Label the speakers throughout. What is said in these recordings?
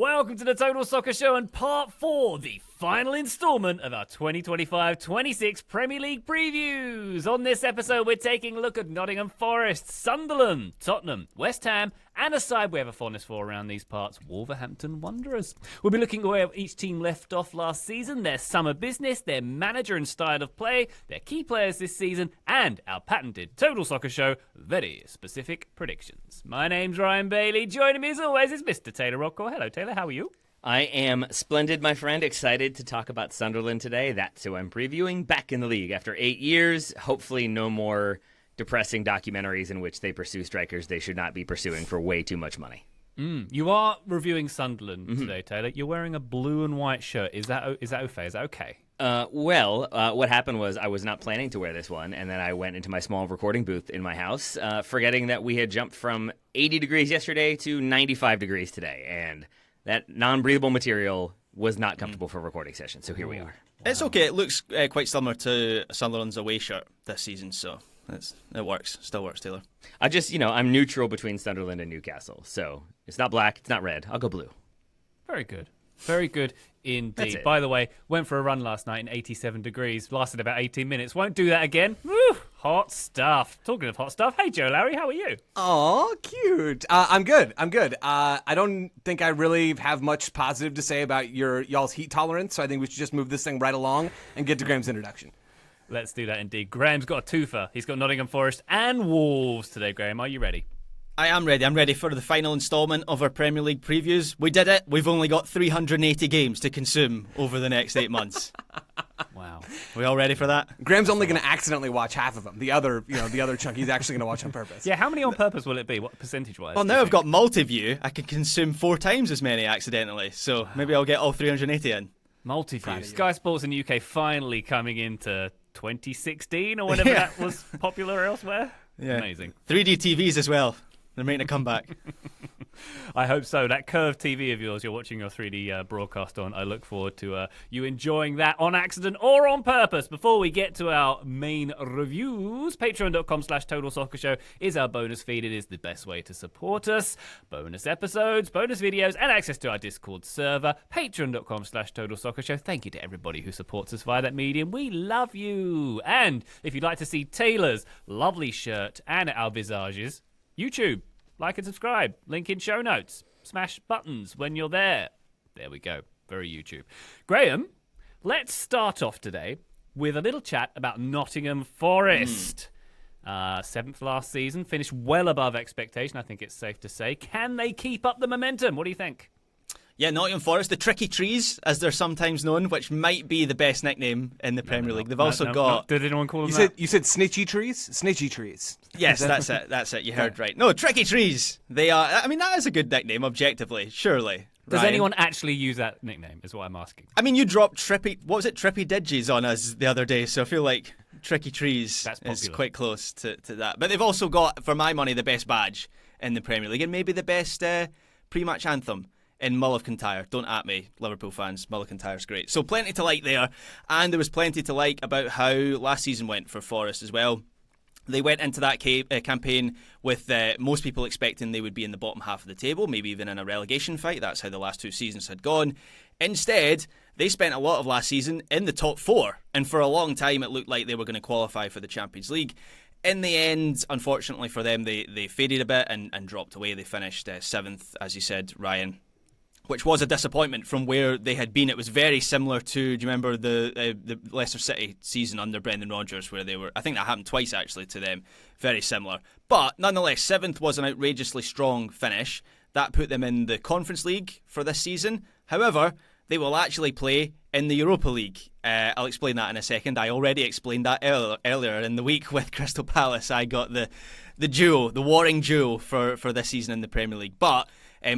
Speaker 1: Welcome to the Total Soccer Show and Part 4, the final instalment of our 2025-26 Premier League previews. On this episode, we're taking a look at Nottingham Forest, Sunderland, Tottenham, West Ham, and a side we have a fondness for around these parts, Wolverhampton Wanderers. We'll be looking at where each team left off last season, their summer business, their manager and style of play, their key players this season, and our patented Total Soccer Show very specific predictions. My name's Ryan Bailey. Joining me as always is Mr. Taylor Rockwell. Hello, Taylor. How are you?
Speaker 2: I am splendid, my friend. Excited to talk about Sunderland today. That's who I'm previewing. Back in the league after 8 years. Hopefully no more depressing documentaries in which they pursue strikers they should not be pursuing for way too much money.
Speaker 1: You are reviewing Sunderland today, Taylor. You're wearing a blue and white shirt. Is that okay? Is that okay?
Speaker 2: What happened was I was not planning to wear this one, and then I went into my small recording booth in my house, forgetting that we had jumped from 80 degrees yesterday to 95 degrees today, and that non-breathable material was not comfortable for a recording session, so here we are. Wow.
Speaker 3: It's okay. It looks quite similar to Sunderland's away shirt this season, so it works. Still works, Taylor.
Speaker 2: I'm neutral between Sunderland and Newcastle, so it's not black, it's not red. I'll go blue.
Speaker 1: Very good. Very good indeed. By the way, went for a run last night in 87 degrees, lasted about 18 minutes. Won't do that again. Woo! Hot stuff. Talking of hot stuff, hey Joe Larry, how are you?
Speaker 4: Oh, cute. I'm good. I don't think I really have much positive to say about y'all's heat tolerance, so I think we should just move this thing right along and get to Graham's introduction.
Speaker 1: Let's do that indeed. Graham's got a twofer. He's got Nottingham Forest and Wolves today, Graham. Are you ready?
Speaker 3: I am ready. I'm ready for the final instalment of our Premier League previews. We did it. We've only got 380 games to consume over the next 8 months.
Speaker 1: Wow.
Speaker 3: We all ready for that?
Speaker 4: Graham's only going to accidentally watch half of them. The other chunk he's actually going to watch on purpose.
Speaker 1: Yeah, how many on purpose will it be? What percentage-wise?
Speaker 3: Well, now I've got multi-view. I can consume 4 times as many accidentally. So maybe I'll get all 380 in.
Speaker 1: Multi-view. Sky Sports in the UK finally coming into 2016 or whenever that was popular elsewhere. Yeah. Amazing.
Speaker 3: 3D TVs as well. They're making a comeback.
Speaker 1: I hope so. That curved TV of yours you're watching your 3D broadcast on, I look forward to you enjoying that on accident or on purpose. Before we get to our main reviews, patreon.com/Total Soccer Show is our bonus feed. It is the best way to support us. Bonus episodes, bonus videos, and access to our Discord server. Patreon.com/Total Soccer Show. Thank you to everybody who supports us via that medium. We love you. And if you'd like to see Taylor's lovely shirt and our visages, YouTube, like and subscribe, link in show notes, smash buttons when you're there. There we go, very YouTube. Graham, let's start off today with a little chat about Nottingham Forest. 7th last season, finished well above expectation, I think it's safe to say. Can they keep up the momentum? What do you think?
Speaker 3: Yeah, Nottingham Forest, the Tricky Trees, as they're sometimes known, which might be the best nickname in the Premier League. They've also got...
Speaker 1: Did anyone call them that?
Speaker 4: You said Snitchy Trees? Snitchy Trees.
Speaker 3: Yes, that's it. You heard right. No, Tricky Trees. They are... I mean, that is a good nickname, objectively, surely.
Speaker 1: Does
Speaker 3: Ryan?
Speaker 1: Anyone actually use that nickname, is what I'm asking.
Speaker 3: I mean, you dropped Trippy Digis on us the other day, so I feel like Tricky Trees is quite close to that. But they've also got, for my money, the best badge in the Premier League and maybe the best pre-match anthem in Mull of Kintyre. Don't at me, Liverpool fans. Mull of Kintyre's great. So plenty to like there. And there was plenty to like about how last season went for Forest as well. They went into that campaign with most people expecting they would be in the bottom half of the table, maybe even in a relegation fight. That's how the last 2 seasons had gone. Instead, they spent a lot of last season in the top 4. And for a long time, it looked like they were going to qualify for the Champions League. In the end, unfortunately for them, they faded a bit and dropped away. They finished 7th, as you said, Ryan, which was a disappointment from where they had been. It was very similar to, do you remember the Leicester City season under Brendan Rodgers, where they were, I think that happened twice actually to them, very similar. But nonetheless, 7th was an outrageously strong finish. That put them in the Conference League for this season. However, they will actually play in the Europa League. I'll explain that in a second. I already explained that earlier in the week with Crystal Palace. I got the warring duo for this season in the Premier League. But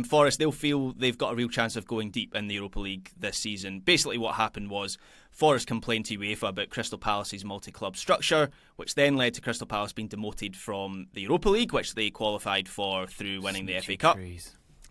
Speaker 3: Forest, they'll feel they've got a real chance of going deep in the Europa League this season. Basically what happened was Forest complained to UEFA about Crystal Palace's multi-club structure, which then led to Crystal Palace being demoted from the Europa League, which they qualified for through winning the FA Cup.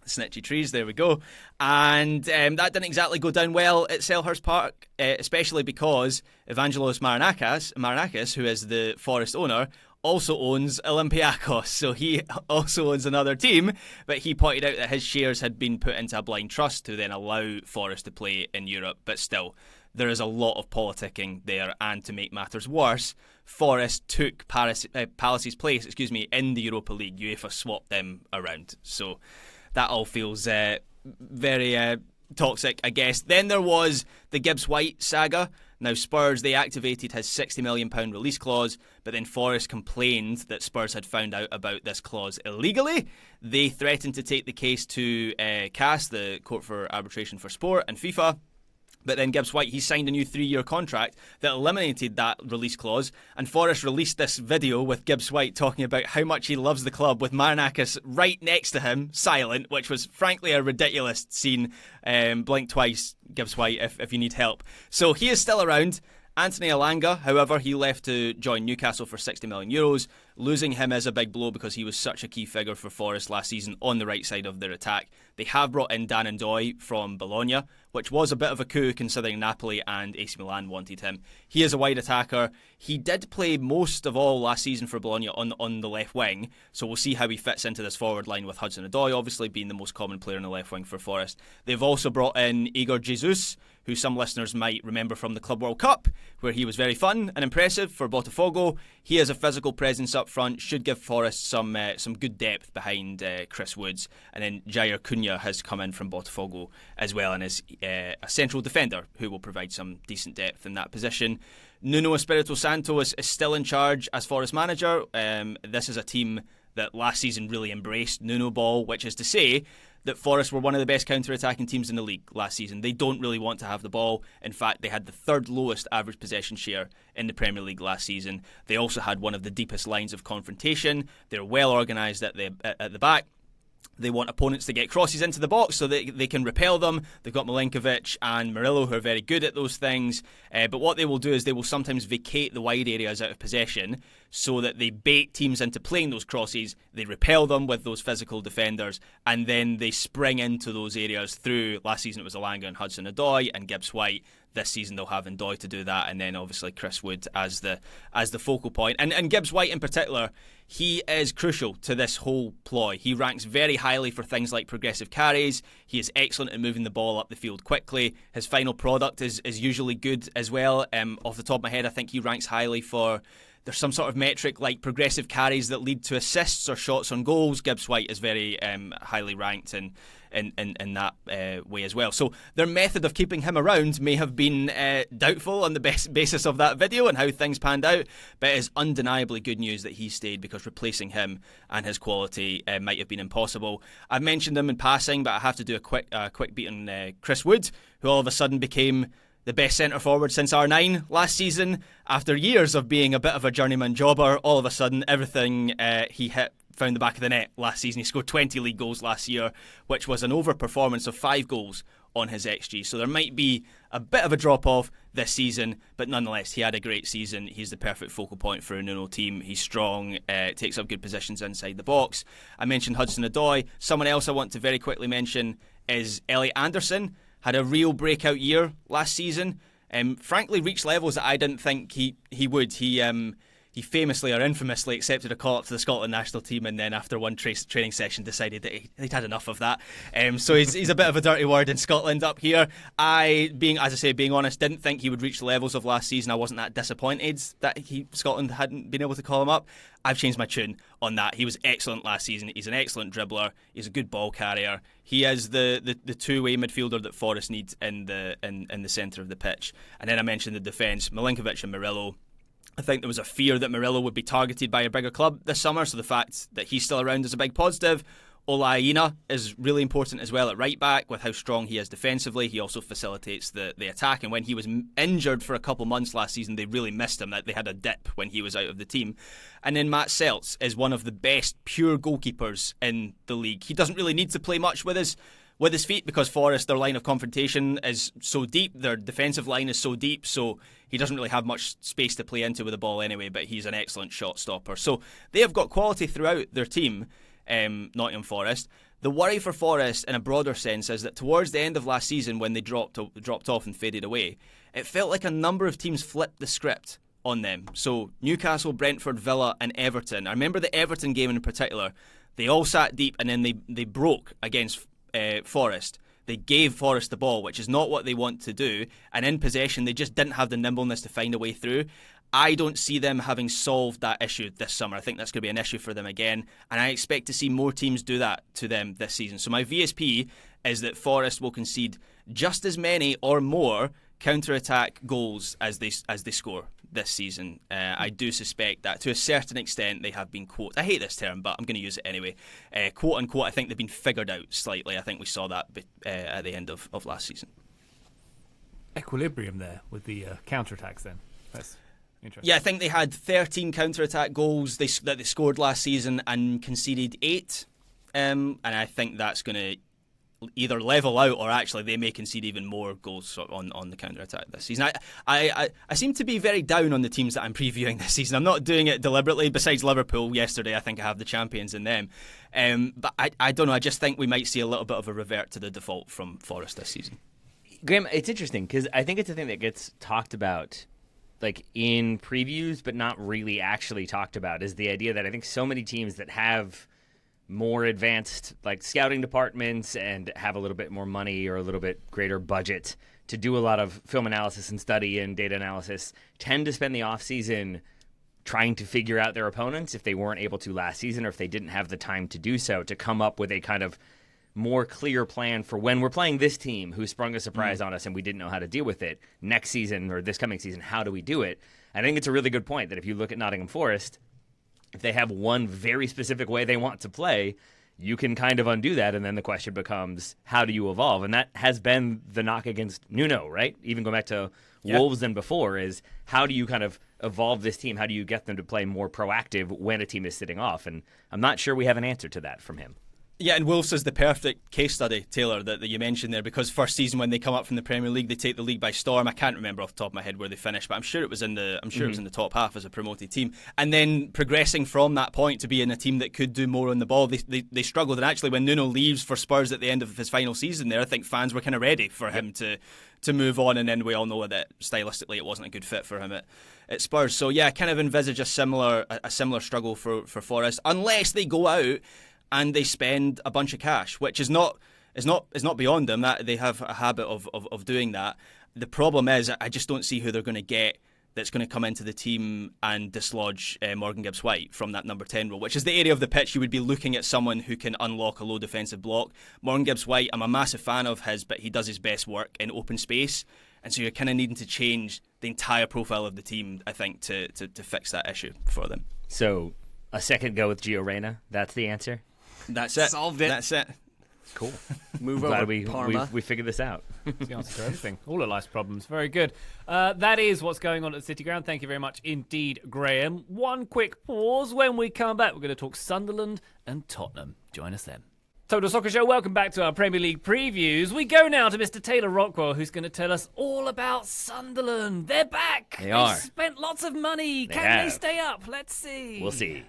Speaker 3: Snitchy Trees, there we go. And that didn't exactly go down well at Selhurst Park, especially because Evangelos Marinakis, who is the Forest owner, also owns Olympiacos, so he also owns another team, but he pointed out that his shares had been put into a blind trust to then allow Forest to play in Europe, but still, there is a lot of politicking there, and to make matters worse, Forest took Palace's place in the Europa League. UEFA swapped them around, so that all feels very toxic, I guess. Then there was the Gibbs-White saga. Now, Spurs, they activated his £60 million release clause, but then Forest complained that Spurs had found out about this clause illegally. They threatened to take the case to CAS, the Court for Arbitration for Sport, and FIFA. But then Gibbs-White, he signed a new 3-year contract that eliminated that release clause, and Forest released this video with Gibbs-White talking about how much he loves the club, with Marinakis right next to him, silent, which was frankly a ridiculous scene. Blink twice, Gibbs-White, if you need help. So he is still around. Anthony Elanga, however, he left to join Newcastle for €60 million. Losing him is a big blow because he was such a key figure for Forest last season on the right side of their attack. They have brought in Dan Ndoye from Bologna, which was a bit of a coup considering Napoli and AC Milan wanted him. He is a wide attacker. He did play most of all last season for Bologna on the left wing, so we'll see how he fits into this forward line with Hudson-Odoi obviously being the most common player on the left wing for Forest. They've also brought in Igor Jesus, who some listeners might remember from the Club World Cup, where he was very fun and impressive for Botafogo. He has a physical presence up front, should give Forest some good depth behind Chris Woods. And then Jair Cunha has come in from Botafogo as well and is a central defender who will provide some decent depth in that position. Nuno Espirito Santo is still in charge as Forest manager. This is a team that last season really embraced Nuno ball, which is to say that Forest were one of the best counter-attacking teams in the league last season. They don't really want to have the ball. In fact, they had the third lowest average possession share in the Premier League last season. They also had one of the deepest lines of confrontation. They're well organised at the back. They want opponents to get crosses into the box so that they can repel them. They've got Milenkovic and Murillo who are very good at those things. But what they will do is they will sometimes vacate the wide areas out of possession so that they bait teams into playing those crosses. They repel them with those physical defenders, and then they spring into those areas through. Last season it was Elanga and Hudson-Odoi and Gibbs-White. This season they'll have Ndoye to do that, and then obviously Chris Wood as the focal point. And Gibbs-White in particular, he is crucial to this whole ploy. He ranks very highly for things like progressive carries. He is excellent at moving the ball up the field quickly. His final product is usually good as well. Off the top of my head, I think he ranks highly for... There's some sort of metric like progressive carries that lead to assists or shots on goals. Gibbs-White is very highly ranked in that way as well. So their method of keeping him around may have been doubtful on the basis of that video and how things panned out, but it is undeniably good news that he stayed because replacing him and his quality might have been impossible. I've mentioned him in passing, but I have to do a quick beat on Chris Wood, who all of a sudden became the best centre forward since R9 last season. After years of being a bit of a journeyman jobber, all of a sudden everything he hit found the back of the net last season. He scored 20 league goals last year, which was an overperformance of 5 goals on his XG. So there might be a bit of a drop-off this season, but nonetheless, he had a great season. He's the perfect focal point for a Nuno team. He's strong, takes up good positions inside the box. I mentioned Hudson-Odoi. Someone else I want to very quickly mention is Elliot Anderson. Had a real breakout year last season. Frankly, reached levels that I didn't think he would. He famously or infamously accepted a call up to the Scotland national team, and then after one training session decided that he'd had enough of that. So he's a bit of a dirty word in Scotland up here. Being honest, didn't think he would reach the levels of last season. I wasn't that disappointed that Scotland hadn't been able to call him up. I've changed my tune on that. He was excellent last season. He's an excellent dribbler. He's a good ball carrier. He is the two-way midfielder that Forest needs in the centre of the pitch. And then I mentioned the defence, Milenkovic and Murillo. I think there was a fear that Murillo would be targeted by a bigger club this summer, so the fact that he's still around is a big positive. Ola Aina is really important as well at right back with how strong he is defensively. He also facilitates the attack, and when he was injured for a couple months last season, they really missed him. They had a dip when he was out of the team. And then Matt Seltz is one of the best pure goalkeepers in the league. He doesn't really need to play much with his feet because Forest, their line of confrontation is so deep, their defensive line is so deep, so he doesn't really have much space to play into with the ball anyway, but he's an excellent shot stopper. So they have got quality throughout their team, Nottingham Forest. The worry for Forest in a broader sense is that towards the end of last season when they dropped off and faded away, it felt like a number of teams flipped the script on them. So Newcastle, Brentford, Villa and Everton. I remember the Everton game in particular. They all sat deep and then they broke against Forest. They gave Forest the ball, which is not what they want to do. And in possession, they just didn't have the nimbleness to find a way through. I don't see them having solved that issue this summer. I think that's going to be an issue for them again. And I expect to see more teams do that to them this season. So my VSP is that Forest will concede just as many or more counter-attack goals as they score this season. I do suspect that to a certain extent they have been, quote, I hate this term, but I'm going to use it anyway, quote unquote, I think they've been figured out slightly. I think we saw that at the end of last season.
Speaker 1: Equilibrium there with the counter-attacks then. That's interesting.
Speaker 3: Yeah, I think they had 13 counter-attack goals that they scored last season and conceded 8. And I think that's going to either level out or actually they may concede even more goals on the counter-attack this season. I seem to be very down on the teams that I'm previewing this season. I'm not doing it deliberately. Besides Liverpool yesterday, I think I have the champions in them. But I don't know. I just think we might see a little bit of a revert to the default from Forest this season.
Speaker 2: Graham, it's interesting because I think it's a thing that gets talked about like in previews but not really actually talked about, is the idea that I think so many teams that have more advanced like scouting departments and have a little bit more money or a little bit greater budget to do a lot of film analysis and study and data analysis tend to spend the offseason trying to figure out their opponents if they weren't able to last season or if they didn't have the time to do so, to come up with a kind of more clear plan for when we're playing this team who sprung a surprise on us and we didn't know how to deal with it next season or this coming season. How do we do it? I think it's a really good point that if you look at Nottingham Forest, if they have one very specific way they want to play, you can kind of undo that, and then the question becomes, how do you evolve? And that has been the knock against Nuno, right? Even going back to Wolves and before, is how do you kind of evolve this team? How do you get them to play more proactive when a team is sitting off? And I'm not sure we have an answer to that from him.
Speaker 3: Yeah, and Wolves is the perfect case study, Taylor, that you mentioned there, because first season when they come up from the Premier League, they take the league by storm. I can't remember off the top of my head where they finished, but I'm sure it was in the it was in the top half as a promoted team. And then progressing from that point to being a team that could do more on the ball, they struggled. And actually, when Nuno leaves for Spurs at the end of his final season there, I think fans were kind of ready for him to move on. And then we all know that stylistically it wasn't a good fit for him at Spurs. So yeah, I kind of envisage a similar struggle for Forest, unless they go out and they spend a bunch of cash, which is not beyond them. That they have a habit of doing that. The problem is, I just don't see who they're going to get that's going to come into the team and dislodge Morgan Gibbs-White from that number 10 role, which is the area of the pitch you would be looking at someone who can unlock a low defensive block. Morgan Gibbs-White, I'm a massive fan of his, but he does his best work in open space, and so you're kind of needing to change the entire profile of the team, I think, to fix that issue for them.
Speaker 2: So a second go with Gio Reyna, that's the answer?
Speaker 3: That's it.
Speaker 4: Solved it.
Speaker 3: That's it.
Speaker 2: Cool.
Speaker 4: Move
Speaker 2: Glad
Speaker 4: over,
Speaker 2: we
Speaker 4: Parma.
Speaker 2: figured this out.
Speaker 1: That's the answer to everything. All of life's problems. Very good. That is what's going on at the City Ground. Thank you very much indeed, Graham. One quick pause. When we come back, we're going to talk Sunderland and Tottenham. Join us then. Total Soccer Show, welcome back to our Premier League previews. We go now to Mr. Taylor Rockwell, who's going to tell us all about Sunderland. They're back.
Speaker 2: They are.
Speaker 1: Spent lots of money.
Speaker 2: They
Speaker 1: Can
Speaker 2: have.
Speaker 1: they stay up? Let's see.
Speaker 2: We'll see.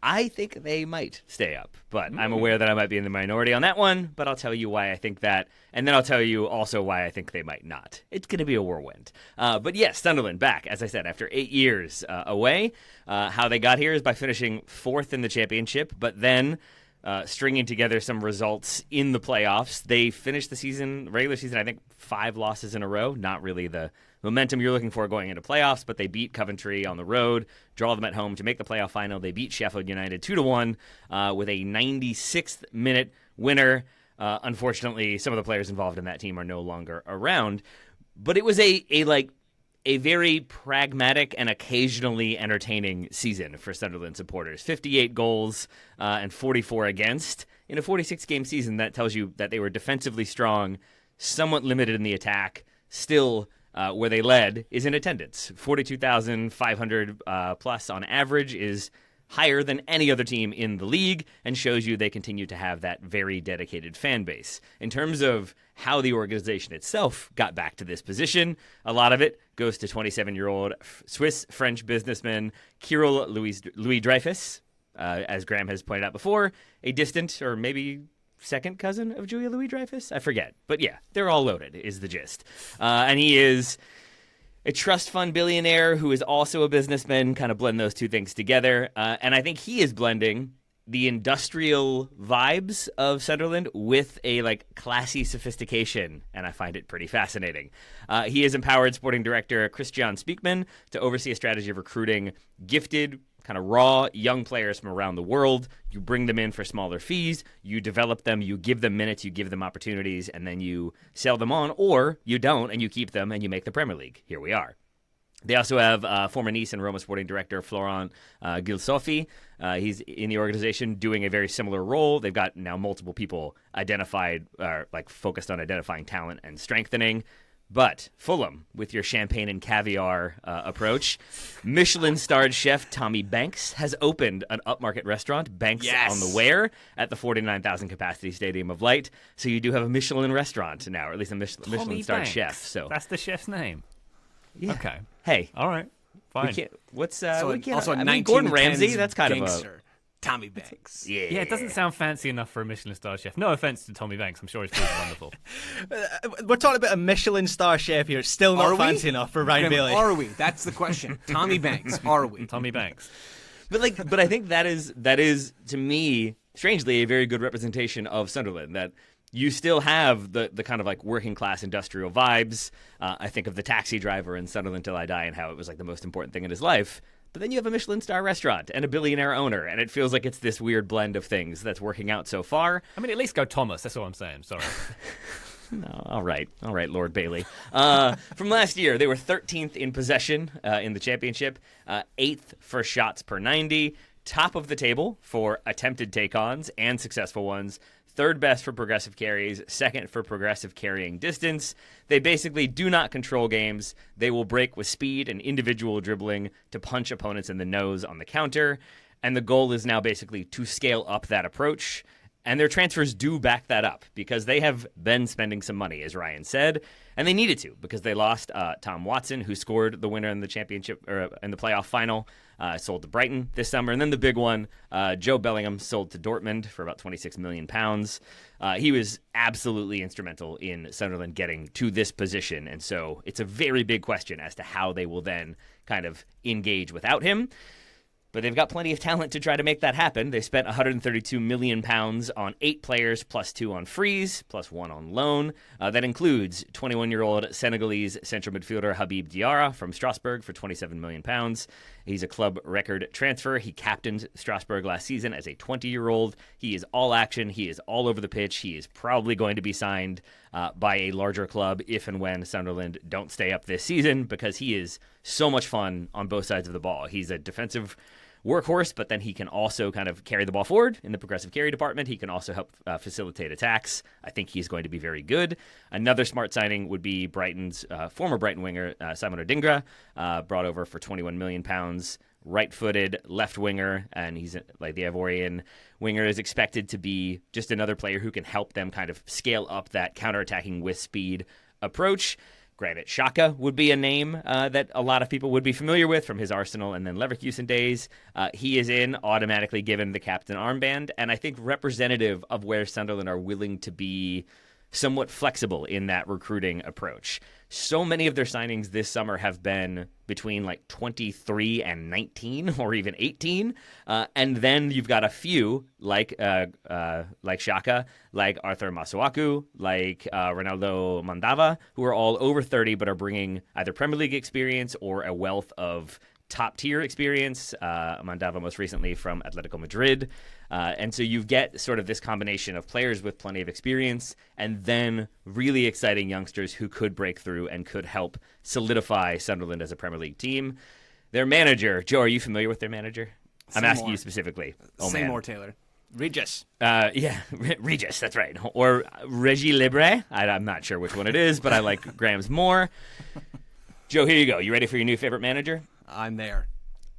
Speaker 2: I think they might stay up, but I'm aware that I might be in the minority on that one, but I'll tell you why I think that, and then I'll tell you also why I think they might not. It's going to be a whirlwind. But yes, Sunderland back, as I said, after 8 years away. How they got here is by finishing 4th in the championship, but then stringing together some results in the playoffs. They finished the regular season, I think 5 losses in a row. Not really the momentum you're looking for going into playoffs, but they beat Coventry on the road, draw them at home to make the playoff final. They beat Sheffield United 2-1 with a 96th minute winner. Unfortunately, some of the players involved in that team are no longer around, but it was a very pragmatic and occasionally entertaining season for Sunderland supporters. 58 goals and 44 against in a 46-game season. That tells you that they were defensively strong, somewhat limited in the attack, still where they led is in attendance. 42,500 plus on average is higher than any other team in the league and shows you they continue to have that very dedicated fan base. In terms of how the organization itself got back to this position, a lot of it goes to 27-year-old Swiss-French businessman Kirill Louis-Dreyfus, as Graham has pointed out before, a distant or maybe second cousin of Julia Louis-Dreyfus? I forget. But yeah, they're all loaded, is the gist. And he is a trust fund billionaire who is also a businessman, kind of blend those two things together. And I think he is blending the industrial vibes of Sunderland with a classy sophistication, and I find it pretty fascinating. He has empowered sporting director Christian Speakman to oversee a strategy of recruiting gifted, kind of raw young players from around the world. You bring them in for smaller fees, you develop them, you give them minutes, you give them opportunities, and then you sell them on, or you don't, and you keep them, and you make the Premier League. Here we are. They also have former Nice and Roma sporting director Florent Gilsofi. He's in the organization doing a very similar role. They've got now multiple people identified, focused on identifying talent and strengthening. But Fulham, with your champagne and caviar approach, Michelin-starred chef Tommy Banks has opened an upmarket restaurant, Banks on the Wear, at the 49,000 capacity Stadium of Light. So you do have a Michelin restaurant now, or at least a Michelin-starred chef. So
Speaker 1: that's the chef's name.
Speaker 2: Yeah.
Speaker 1: Okay.
Speaker 2: Hey.
Speaker 1: All right. Fine.
Speaker 2: We can't. What's
Speaker 4: also
Speaker 2: Gordon Ramsay? That's kind
Speaker 4: gangster.
Speaker 2: of a
Speaker 4: Tommy Banks.
Speaker 2: Yeah.
Speaker 1: Yeah, it doesn't sound fancy enough for a Michelin-star chef. No offense to Tommy Banks. I'm sure he's pretty wonderful.
Speaker 3: We're talking about a Michelin-star chef here. It's still not fancy enough for Ryan Bailey.
Speaker 4: Are we? That's the question. Tommy Banks. Are we?
Speaker 1: Tommy Banks.
Speaker 2: But I think that is to me strangely a very good representation of Sunderland. That you still have the kind of working class industrial vibes. I think of the taxi driver in Sunderland Till I Die and how it was the most important thing in his life. But then you have a Michelin star restaurant and a billionaire owner, and it feels like it's this weird blend of things that's working out so far.
Speaker 1: I mean, at least go Thomas. That's all I'm saying. Sorry.
Speaker 2: No, all right, Lord Bailey. From last year, they were 13th in possession in the championship, 8th for shots per 90, top of the table for attempted take-ons and successful ones, third best for progressive carries, second for progressive carrying distance. They basically do not control games. They will break with speed and individual dribbling to punch opponents in the nose on the counter. And the goal is now basically to scale up that approach. And their transfers do back that up because they have been spending some money, as Ryan said, and they needed to because they lost Tom Watson, who scored the winner in the championship or in the playoff final, sold to Brighton this summer, and then the big one, Joe Bellingham sold to Dortmund for about £26 million. He was absolutely instrumental in Sunderland getting to this position, and so it's a very big question as to how they will then kind of engage without him. But they've got plenty of talent to try to make that happen. They spent £132 million on 8 players, plus 2 on freeze, plus 1 on loan. That includes 21-year-old Senegalese central midfielder Habib Diarra from Strasbourg for £27 million. He's a club record transfer. He captained Strasbourg last season as a 20-year-old. He is all action. He is all over the pitch. He is probably going to be signed by a larger club if and when Sunderland don't stay up this season because he is so much fun on both sides of the ball. He's a defensive workhorse, but then he can also kind of carry the ball forward in the progressive carry department. He can also help facilitate attacks. I think he's going to be very good. Another smart signing would be Brighton's former Brighton winger, Simon Odingra, brought over for £21 million. Right-footed left winger, and he's like the Ivorian winger is expected to be just another player who can help them kind of scale up that counterattacking with speed approach. Granit Xhaka would be a name that a lot of people would be familiar with from his Arsenal and then Leverkusen days. He is in, automatically given the captain armband, and I think representative of where Sunderland are willing to be somewhat flexible in that recruiting approach. So many of their signings this summer have been between 23 and 19 or even 18. And then you've got a few like Xhaka, like Arthur Masuaku, like Ronaldo Mandava, who are all over 30 but are bringing either Premier League experience or a wealth of top-tier experience. Mandava most recently from Atletico Madrid. And so you get sort of this combination of players with plenty of experience and then really exciting youngsters who could break through and could help solidify Sunderland as a Premier League team. Their manager, Joe, are you familiar with their manager? I'm asking you specifically.
Speaker 4: Say more, Taylor.
Speaker 3: Regis.
Speaker 2: Regis, that's right. Or Regis Lebre. I'm not sure which one it is, but I like Graham's more. Joe, here you go. You ready for your new favorite manager?
Speaker 4: I'm there.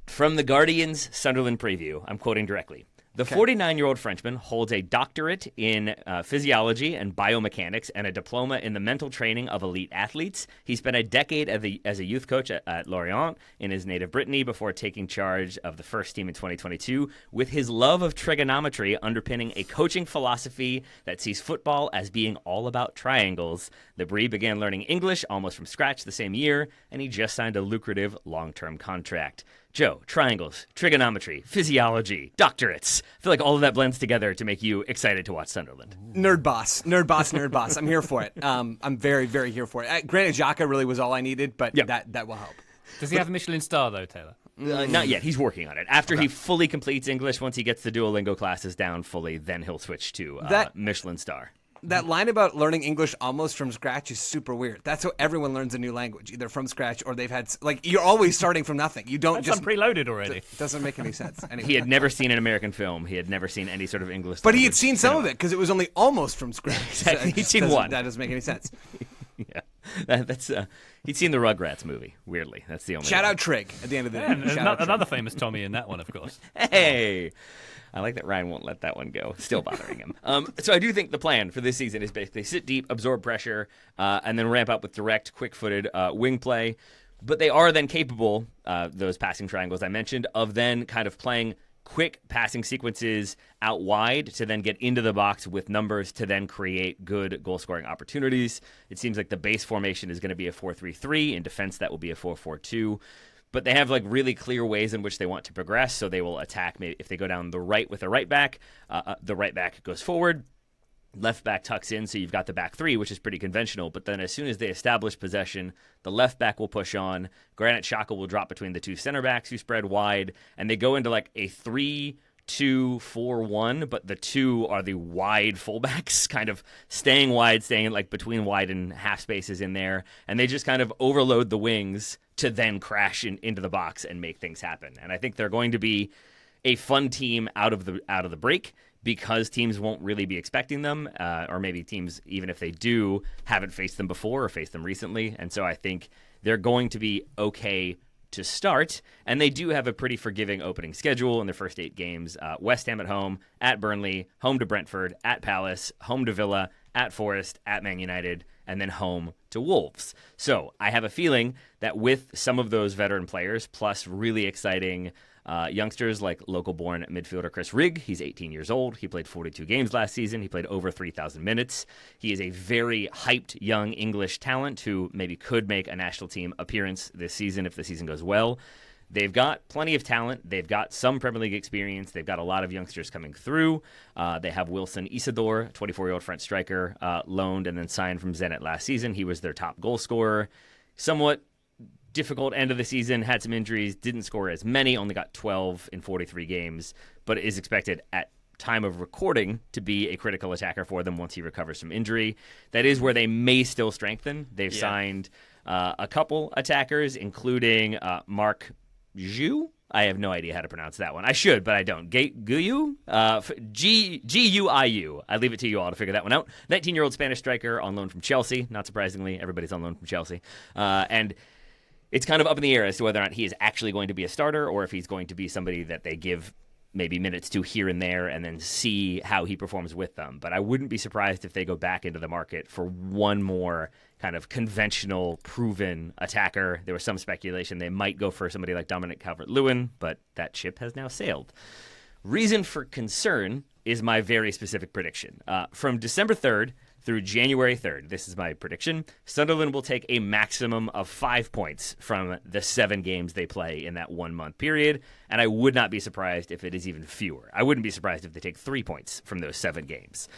Speaker 2: From the Guardian's Sunderland preview, I'm quoting directly. The 49-year-old Frenchman holds a doctorate in physiology and biomechanics and a diploma in the mental training of elite athletes. He spent a decade as a youth coach at Lorient in his native Brittany before taking charge of the first team in 2022, with his love of trigonometry underpinning a coaching philosophy that sees football as being all about triangles. The Brie began learning English almost from scratch the same year, and he just signed a lucrative long-term contract. Joe, triangles, trigonometry, physiology, doctorates. I feel like all of that blends together to make you excited to watch Sunderland.
Speaker 4: Nerd boss. I'm here for it. I'm very, very here for it. Granted, Xhaka really was all I needed, but that will help.
Speaker 1: Does he have a Michelin star, though, Taylor?
Speaker 2: Not yet. He's working on it. After he fully completes English, once he gets the Duolingo classes down fully, then he'll switch to Michelin star.
Speaker 4: That line about learning English almost from scratch is super weird. That's how everyone learns a new language, either from scratch or they've had you're always starting from nothing. You don't just
Speaker 1: preloaded already.
Speaker 4: It doesn't make any sense. Anyway.
Speaker 2: He had never seen an American film. He had never seen any sort of English.
Speaker 4: But he had seen some of it because it was only almost from scratch.
Speaker 2: Exactly. He'd seen one.
Speaker 4: That doesn't make any sense.
Speaker 2: Yeah, that's he'd seen the Rugrats movie. Weirdly, that's the only.
Speaker 4: Shout
Speaker 2: one.
Speaker 4: out Trig at the end of the day.
Speaker 1: Another famous Tommy in that one, of course.
Speaker 2: Hey. I like that Ryan won't let that one go. Still bothering him. So I do think the plan for this season is basically sit deep, absorb pressure, and then ramp up with direct, quick-footed wing play. But they are then capable, those passing triangles I mentioned, of then kind of playing quick passing sequences out wide to then get into the box with numbers to then create good goal-scoring opportunities. It seems like the base formation is going to be a 4-3-3. In defense, that will be a 4-4-2. But they have like really clear ways in which they want to progress. So they will attack. Maybe if they go down the right with a right back, the right back goes forward, left back tucks in. So you've got the back three, which is pretty conventional. But then as soon as they establish possession, the left back will push on. Granit Xhaka will drop between the two center backs who spread wide, and they go into like a 3-2-4-1, but the two are the wide fullbacks, kind of staying wide, staying like between wide and half spaces in there, and they just kind of overload the wings to then crash into the box and make things happen. And I think they're going to be a fun team out of the break because teams won't really be expecting them, or maybe teams, even if they do, haven't faced them before or faced them recently. And so I think they're going to be okay to start, and they do have a pretty forgiving opening schedule in their first 8 games. West Ham at home, at Burnley, home to Brentford, at Palace, home to Villa, at Forest, at Man United, and then home to Wolves. So I have a feeling that with some of those veteran players, plus really exciting youngsters like local-born midfielder Chris Rigg, he's 18 years old. He played 42 games last season. He played over 3,000 minutes. He is a very hyped young English talent who maybe could make a national team appearance this season if the season goes well. They've got plenty of talent. They've got some Premier League experience. They've got a lot of youngsters coming through. They have Wilson Isidore, 24-year-old French striker, loaned and then signed from Zenit last season. He was their top goal scorer. Somewhat difficult end of the season, had some injuries, didn't score as many, only got 12 in 43 games, but is expected at time of recording to be a critical attacker for them once he recovers from injury. That is where they may still strengthen. They've signed a couple attackers, including Mark Zhu. I have no idea how to pronounce that one. I should, but I don't. Guiu? Guiu. I leave it to you all to figure that one out. 19-year-old Spanish striker on loan from Chelsea. Not surprisingly, everybody's on loan from Chelsea. And it's kind of up in the air as to whether or not he is actually going to be a starter or if he's going to be somebody that they give maybe minutes to here and there and then see how he performs with them. But I wouldn't be surprised if they go back into the market for one more kind of conventional, proven attacker. There was some speculation they might go for somebody like Dominic Calvert-Lewin, but that ship has now sailed. Reason for concern is my very specific prediction. From December 3rd through January 3rd, this is my prediction, Sunderland will take a maximum of 5 points from the 7 games they play in that 1 month period, and I would not be surprised if it is even fewer. I wouldn't be surprised if they take 3 points from those 7 games,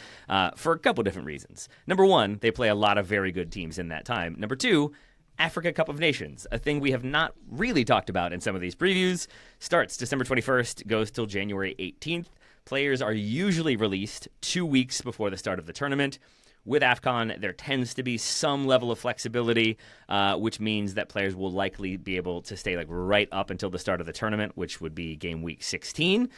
Speaker 2: for a couple different reasons. Number one, they play a lot of very good teams in that time. Number two, Africa Cup of Nations, a thing we have not really talked about in some of these previews, starts December 21st, goes till January 18th. Players are usually released 2 weeks before the start of the tournament. With AFCON, there tends to be some level of flexibility, which means that players will likely be able to stay like right up until the start of the tournament, which would be game week 16.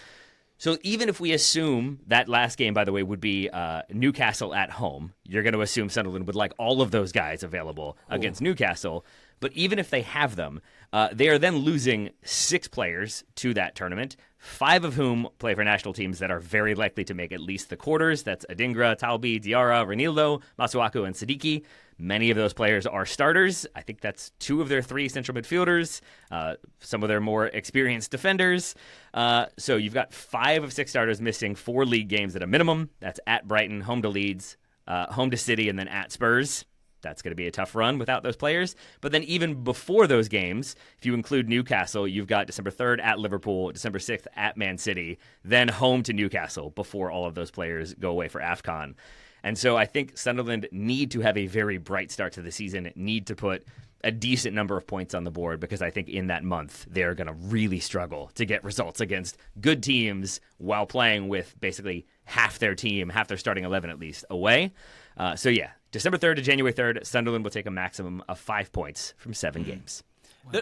Speaker 2: So even if we assume that last game, by the way, would be Newcastle at home, you're going to assume Sunderland would like all of those guys available against Newcastle. But even if they have them, they are then losing 6 players to that tournament, 5 of whom play for national teams that are very likely to make at least the quarters. That's Adingra, Talbi, Diarra, Renildo, Masuaku, and Siddiqui. Many of those players are starters. I think that's 2 of their 3 central midfielders, some of their more experienced defenders. So you've got 5 of 6 starters missing 4 league games at a minimum. That's at Brighton, home to Leeds, home to City, and then at Spurs. That's going to be a tough run without those players. But then even before those games, if you include Newcastle, you've got December 3rd at Liverpool, December 6th at Man City, then home to Newcastle before all of those players go away for AFCON. And so I think Sunderland need to have a very bright start to the season, need to put a decent number of points on the board, because I think in that month they're going to really struggle to get results against good teams while playing with basically half their team, half their starting 11 at least, away. So yeah, December 3rd to January 3rd, Sunderland will take a maximum of 5 points from 7 games.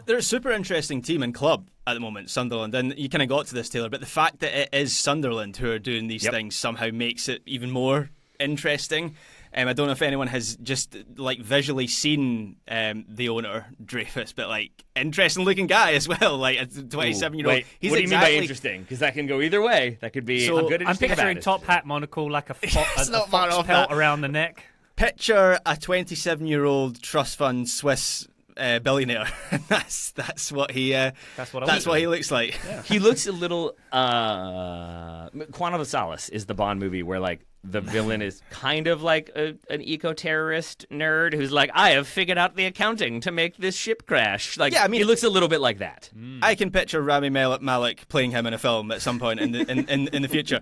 Speaker 3: They're a super interesting team and club at the moment, Sunderland, and you kind of got to this, Taylor, but the fact that it is Sunderland who are doing these things somehow makes it even more interesting. I don't know if anyone has just like visually seen the owner, Dreyfus, but like interesting looking guy as well, like a 27-year-old.
Speaker 2: What do you mean by interesting? Because that can go either way. That could be.
Speaker 3: So,
Speaker 1: I'm picturing top hat, monocle, like a fox pelt around the neck.
Speaker 3: Picture a 27-year-old trust fund Swiss billionaire. that's what he. That's what he looks like.
Speaker 2: Yeah. He looks a little. Quantum of Solace is the Bond movie where like the villain is kind of like an eco-terrorist nerd who's like, I have figured out the accounting to make this ship crash. Like, yeah, I mean, he looks a little bit like that.
Speaker 3: I can picture Rami Malek playing him in a film at some point in the future.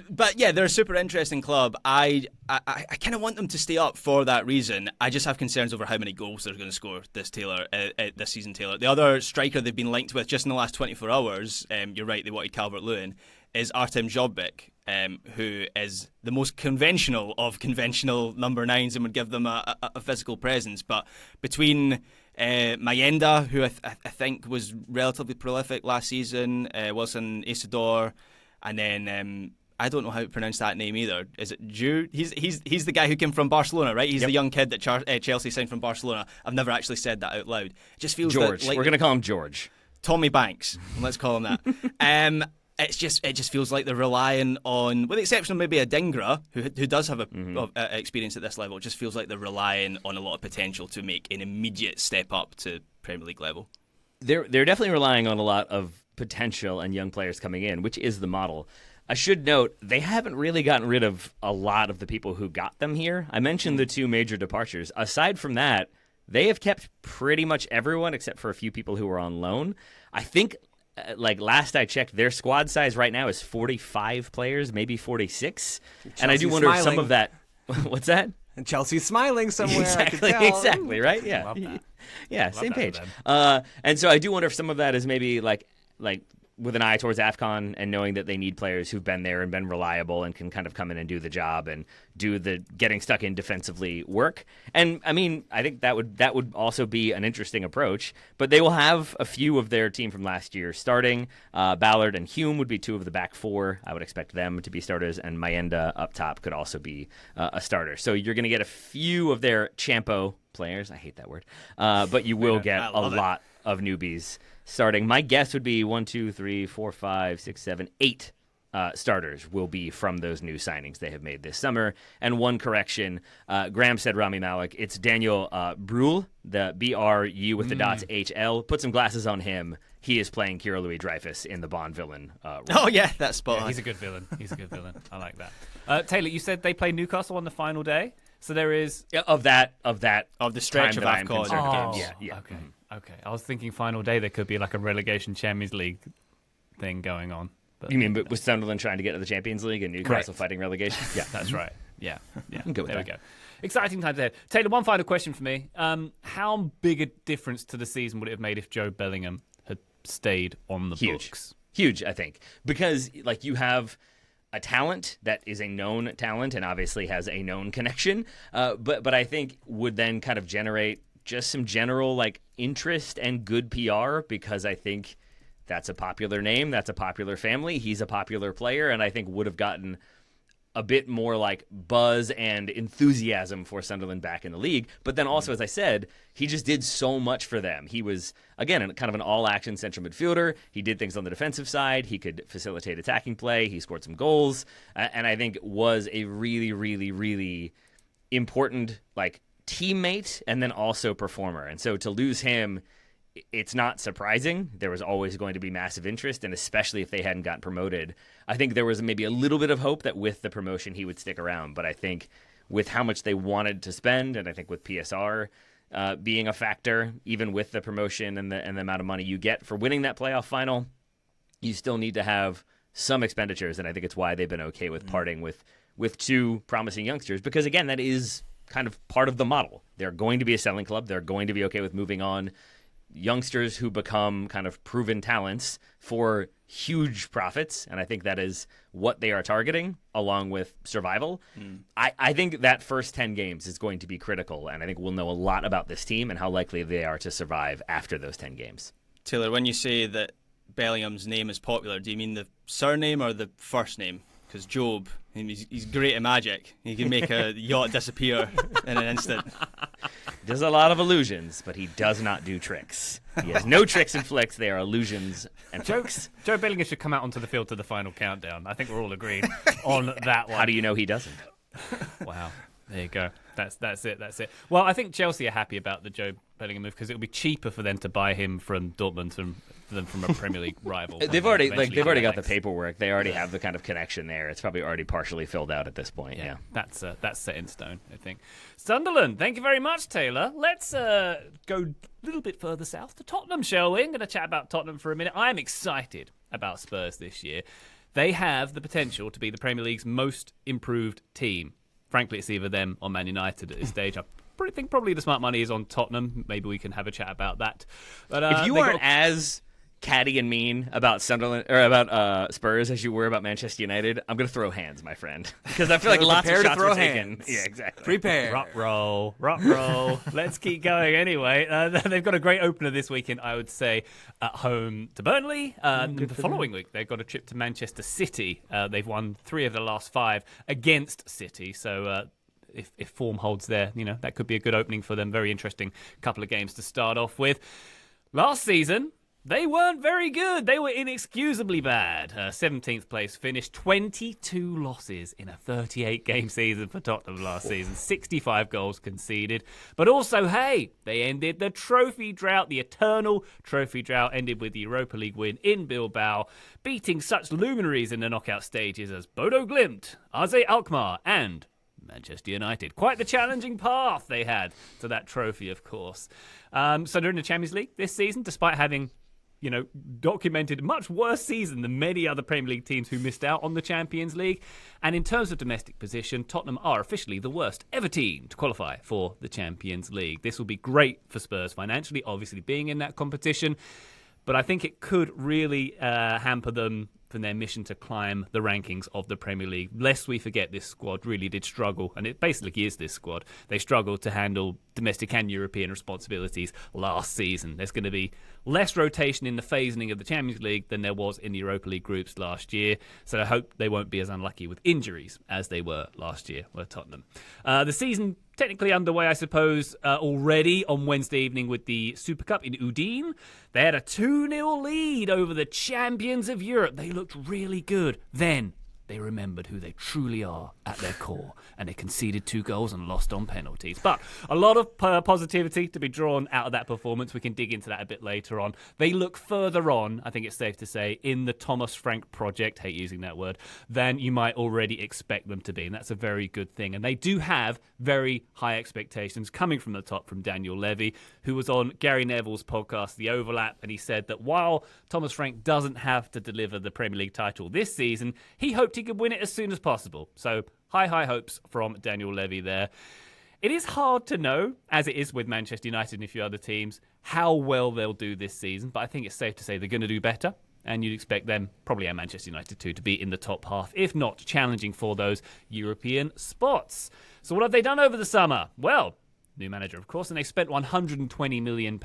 Speaker 3: But yeah, they're a super interesting club. I kind of want them to stay up for that reason. I just have concerns over how many goals they're going to score this season, Taylor. The other striker they've been linked with just in the last 24 hours, you're right, they wanted Calvert-Lewin, is Artem Zhobik, who is the most conventional of conventional number 9s and would give them a physical presence. But between Mayenda, who I think was relatively prolific last season, Wilson Isidore, and then I don't know how to pronounce that name either. Is it Jew? He's the guy who came from Barcelona, right? He's the young kid that Chelsea signed from Barcelona. I've never actually said that out loud. It just feels
Speaker 2: George.
Speaker 3: Like
Speaker 2: we're going to call him George.
Speaker 3: Tommy Banks. Let's call him that. It just feels like they're relying on, with the exception of maybe Adingra, who does have a experience at this level. It just feels like they're relying on a lot of potential to make an immediate step up to Premier League level.
Speaker 2: They're definitely relying on a lot of potential and young players coming in, which is the model. I should note, they haven't really gotten rid of a lot of the people who got them here. I mentioned the 2 major departures. Aside from that, they have kept pretty much everyone except for a few people who are on loan. I think, like last I checked, their squad size right now is 45 players, maybe 46. And I do wonder if some of that... What's that?
Speaker 4: And Chelsea's smiling somewhere.
Speaker 2: Exactly, right? Yeah.
Speaker 1: Love that.
Speaker 2: Yeah,
Speaker 1: Love
Speaker 2: same
Speaker 1: that
Speaker 2: page.
Speaker 1: for
Speaker 2: And so I do wonder if some of that is maybe like with an eye towards AFCON and knowing that they need players who've been there and been reliable and can kind of come in and do the job and do the getting stuck in defensively work. And I mean, I think that would also be an interesting approach. But they will have a few of their team from last year starting. Ballard and Hume would be 2 of the back 4. I would expect them to be starters, and Mayenda up top could also be a starter. So you're going to get a few of their Champo players. I hate that word. But you will get a lot of newbies starting. My guess would be 1, 2, 3, 4, 5, 6, 7, 8 starters will be from those new signings they have made this summer. And one correction, Graham said Rami Malek. It's Daniel Brühl, the B-R-U with the dots H-L. Put some glasses on him. He is playing Kira Louis-Dreyfus in the Bond villain role.
Speaker 3: Oh, yeah, that's spot on.
Speaker 1: He's a good villain. I like that. Taylor, you said they play Newcastle on the final day? So there is...
Speaker 2: Of the
Speaker 3: stretch of AFCON
Speaker 1: games. Yeah. Okay. I was thinking final day there could be like a relegation Champions League thing going on. But
Speaker 2: you mean with Sunderland trying to get to the Champions League and Newcastle fighting relegation?
Speaker 1: Yeah, that's right. Yeah.
Speaker 2: Go with
Speaker 1: there
Speaker 2: that.
Speaker 1: we go. Exciting times ahead. Taylor, one final question for me. How big a difference to the season would it have made if Joe Bellingham had stayed on the books?
Speaker 2: Huge, I think. Because like you have a talent that is a known talent and obviously has a known connection, but I think would then kind of generate just some general like interest and good PR, because I think That's a popular name. That's a popular family. He's a popular player, and I think would have gotten a bit more like buzz and enthusiasm for Sunderland back in the league. But then also, as I said, he just did so much for them. He was, again, kind of an all-action central midfielder. He did things on the defensive side. He could facilitate attacking play. He scored some goals. And I think was a really, really, really important like teammate and then also performer. And so to lose him, it's not surprising. There was always going to be massive interest, and especially if they hadn't gotten promoted. I think there was maybe a little bit of hope that with the promotion he would stick around. But I think with how much they wanted to spend, and I think with PSR being a factor, even with the promotion and the amount of money you get for winning that playoff final, you still need to have some expenditures, and I think it's why they've been okay with parting with two promising youngsters. Because, again, that is kind of part of the model. They're going to be a selling club. They're going to be okay with moving on youngsters who become kind of proven talents for huge profits, and I think that is what they are targeting, along with survival. I think that first 10 games is going to be critical, and I think we'll know a lot about this team and how likely they are to survive after those 10 games.
Speaker 3: Taylor, when you say that Bellingham's name is popular, do you mean the surname or the first name? Because Job, he's great at magic. He can make a yacht disappear in an instant.
Speaker 2: Does a lot of illusions, but he does not do tricks. He has no tricks and flicks. They are illusions and jokes.
Speaker 1: Joe Bellingham should come out onto the field to the final countdown. I think we're all agreed on that one.
Speaker 2: How do you know he doesn't?
Speaker 1: Wow. There you go. That's it. Well, I think Chelsea are happy about the Joe Bellingham move because it will be cheaper for them to buy him from Dortmund than from a Premier League rival.
Speaker 2: They've already got the paperwork. They already have the kind of connection there. It's probably already partially filled out at this point. Yeah.
Speaker 1: That's set in stone, I think. Sunderland, thank you very much, Taylor. Let's go a little bit further south to Tottenham, shall we? I'm going to chat about Tottenham for a minute. I'm excited about Spurs this year. They have the potential to be the Premier League's most improved team. Frankly, it's either them or Man United at this stage. I think probably the smart money is on Tottenham. Maybe we can have a chat about that. But
Speaker 2: if you aren't as catty and mean about Sunderland or about Spurs as you were about Manchester United, I'm going to throw hands, my friend, because I feel like lots of shots were taken. Yeah, exactly.
Speaker 4: Prepare.
Speaker 1: Rock roll. Let's keep going anyway. They've got a great opener this weekend, I would say, at home to Burnley. The following week, they've got a trip to Manchester City. They've won 3 of the last 5 against City, so if form holds there, that could be a good opening for them. Very interesting couple of games to start off with. Last season, they weren't very good. They were inexcusably bad. 17th place finish, 22 losses in a 38-game season for Tottenham last season, 65 goals conceded. But also, hey, they ended the trophy drought, the eternal trophy drought, ended with the Europa League win in Bilbao, beating such luminaries in the knockout stages as Bodo Glimt, AZ Alkmaar, and Manchester United. Quite the challenging path they had to that trophy, of course. So they're in the Champions League this season, despite having documented a much worse season than many other Premier League teams who missed out on the Champions League. And in terms of domestic position, Tottenham are officially the worst ever team to qualify for the Champions League. This will be great for Spurs financially, obviously being in that competition. But I think it could really hamper them from their mission to climb the rankings of the Premier League. Lest we forget, this squad really did struggle, and it basically is this squad. They struggled to handle domestic and European responsibilities last season. There's going to be less rotation in the phasing of the Champions League than there was in the Europa League groups last year, so I hope they won't be as unlucky with injuries as they were last year with Tottenham. The season technically underway, I suppose, already on Wednesday evening with the Super Cup in Udine. They had a 2-0 lead over the champions of Europe. They looked really good. Then they remembered who they truly are at their core, and they conceded 2 goals and lost on penalties. But a lot of positivity to be drawn out of that performance. We can dig into that a bit later on. They look further on, I think it's safe to say, in the Thomas Frank project, hate using that word, than you might already expect them to be, and that's a very good thing. And they do have very high expectations coming from the top from Daniel Levy, who was on Gary Neville's podcast, The Overlap, and he said that while Thomas Frank doesn't have to deliver the Premier League title this season, he hoped he could win it as soon as possible. So high hopes from Daniel Levy there. It is hard to know, as it is with Manchester United and a few other teams, how well they'll do this season, but I think it's safe to say they're going to do better, and you'd expect them, probably and Manchester United too, to be in the top half, if not challenging for those European spots. So what have they done over the summer? Well, new manager, of course, and they spent £120 million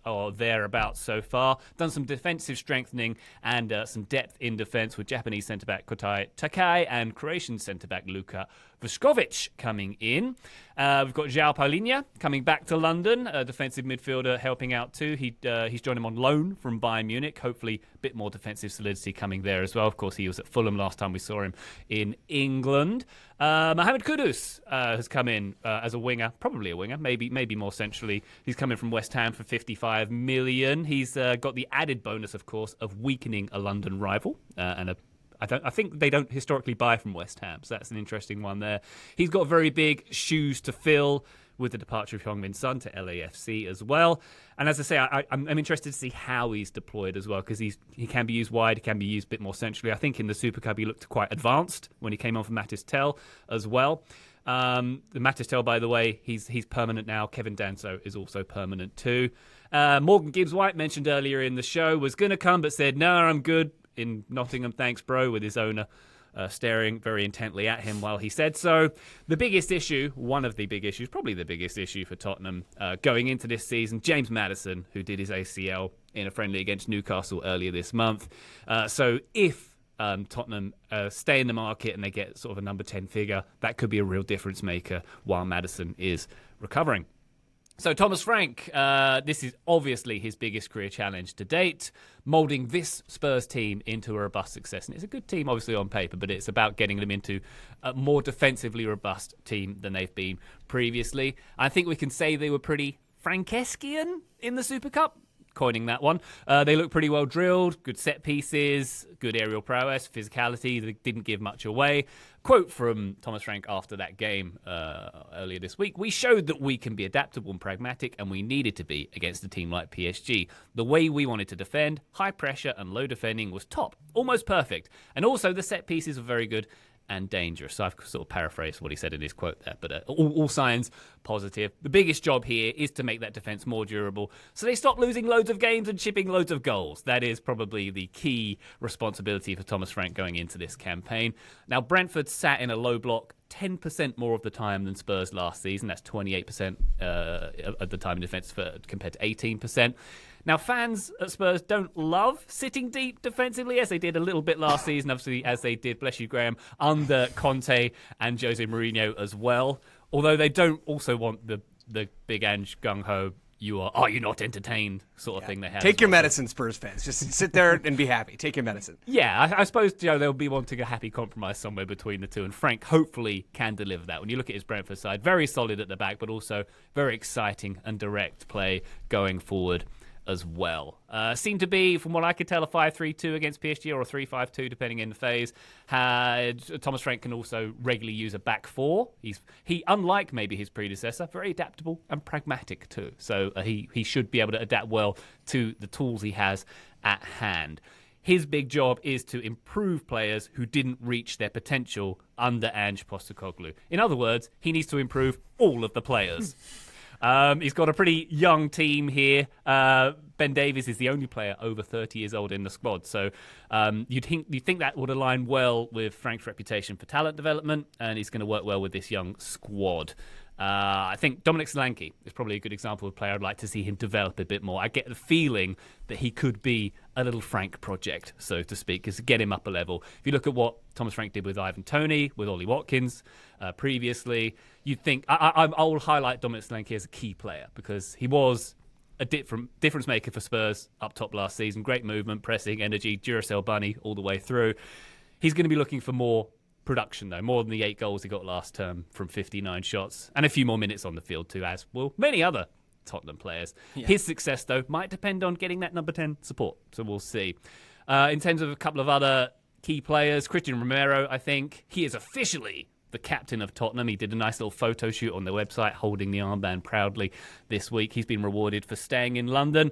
Speaker 1: or thereabouts so far. Done some defensive strengthening and some depth in defence with Japanese centre-back Kotai Takai and Croatian centre-back Luka Vuskovic coming in. We've got João Paulinho coming back to London, a defensive midfielder helping out too. He's joined him on loan from Bayern Munich. Hopefully a bit more defensive solidity coming there as well. Of course, he was at Fulham last time we saw him in England. Mohamed Kudus has come in as a winger, probably a winger, maybe more centrally. He's coming from West Ham for $55 million. He's got the added bonus, of course, of weakening a London rival I think they don't historically buy from West Ham, so that's an interesting one there. He's got very big shoes to fill with the departure of Heung-min Son to LAFC as well. And as I say, I'm interested to see how he's deployed as well, because he can be used wide, he can be used a bit more centrally. I think in the Super Cup he looked quite advanced when he came on for Matis Tel as well. The Matis Tel, by the way, he's permanent now. Kevin Danso is also permanent too. Morgan Gibbs-White, mentioned earlier in the show, was going to come but said, no, I'm good in Nottingham, thanks bro, with his owner staring very intently at him while he said so. The biggest issue, one of the big issues, probably the biggest issue for Tottenham going into this season, James Maddison, who did his ACL in a friendly against Newcastle earlier this month. So if Tottenham stay in the market and they get sort of a number 10 figure, that could be a real difference maker while Maddison is recovering. So Thomas Frank, this is obviously his biggest career challenge to date, moulding this Spurs team into a robust success. And it's a good team, obviously, on paper, but it's about getting them into a more defensively robust team than they've been previously. I think we can say they were pretty Frankeskian in the Super Cup, coining that one. They look pretty well drilled, good set pieces, good aerial prowess, physicality. They didn't give much away. Quote from Thomas Frank after that game earlier this week: we showed that we can be adaptable and pragmatic, and we needed to be against a team like PSG. The way we wanted to defend, high pressure and low defending, was top, almost perfect. And also the set pieces were very good and dangerous. So I've sort of paraphrased what he said in his quote there, but all signs positive. The biggest job here is to make that defence more durable, so they stop losing loads of games and shipping loads of goals. That is probably the key responsibility for Thomas Frank going into this campaign. Now, Brentford sat in a low block 10% more of the time than Spurs last season. That's 28% at the time in defence compared to 18%. Now, fans at Spurs don't love sitting deep defensively, as they did a little bit last season, obviously, as they did, bless you, Graham, under Conte and Jose Mourinho as well. Although they don't also want the big Ange gung-ho, are you not entertained sort of thing they have.
Speaker 4: Take your medicine, Spurs fans. Just sit there and be happy. Take your medicine.
Speaker 1: Yeah, I suppose they'll be wanting a happy compromise somewhere between the two, and Frank hopefully can deliver that. When you look at his Brentford side, very solid at the back, but also very exciting and direct play going forward as well. Seemed to be, from what I could tell, a 5-3-2 against PSG, or a 3-5-2 depending in the phase. Thomas Frank can also regularly use a back four. He, unlike maybe his predecessor, very adaptable and pragmatic too. So he should be able to adapt well to the tools he has at hand. His big job is to improve players who didn't reach their potential under Ange Postecoglou. In other words, he needs to improve all of the players. He's got a pretty young team here. Ben Davies is the only player over 30 years old in the squad. So you'd think that would align well with Frank's reputation for talent development, and he's going to work well with this young squad. I think Dominic Solanke is probably a good example of a player I'd like to see him develop a bit more. I get the feeling that he could be a little Frank project, so to speak, is to get him up a level. If you look at what Thomas Frank did with Ivan Toney, with Ollie Watkins previously, you'd think I will highlight Dominic Solanke as a key player, because he was a difference maker for Spurs up top last season. Great movement, pressing, energy, Duracell bunny all the way through. He's going to be looking for more production, though, more than the 8 goals he got last term from 59 shots, and a few more minutes on the field too, as will many other Tottenham players. Yeah. His success, though, might depend on getting that number 10 support, so we'll see. In terms of a couple of other key players, Christian Romero, I think he is officially the captain of Tottenham. He did a nice little photo shoot on their website, holding the armband proudly this week. He's been rewarded for staying in London.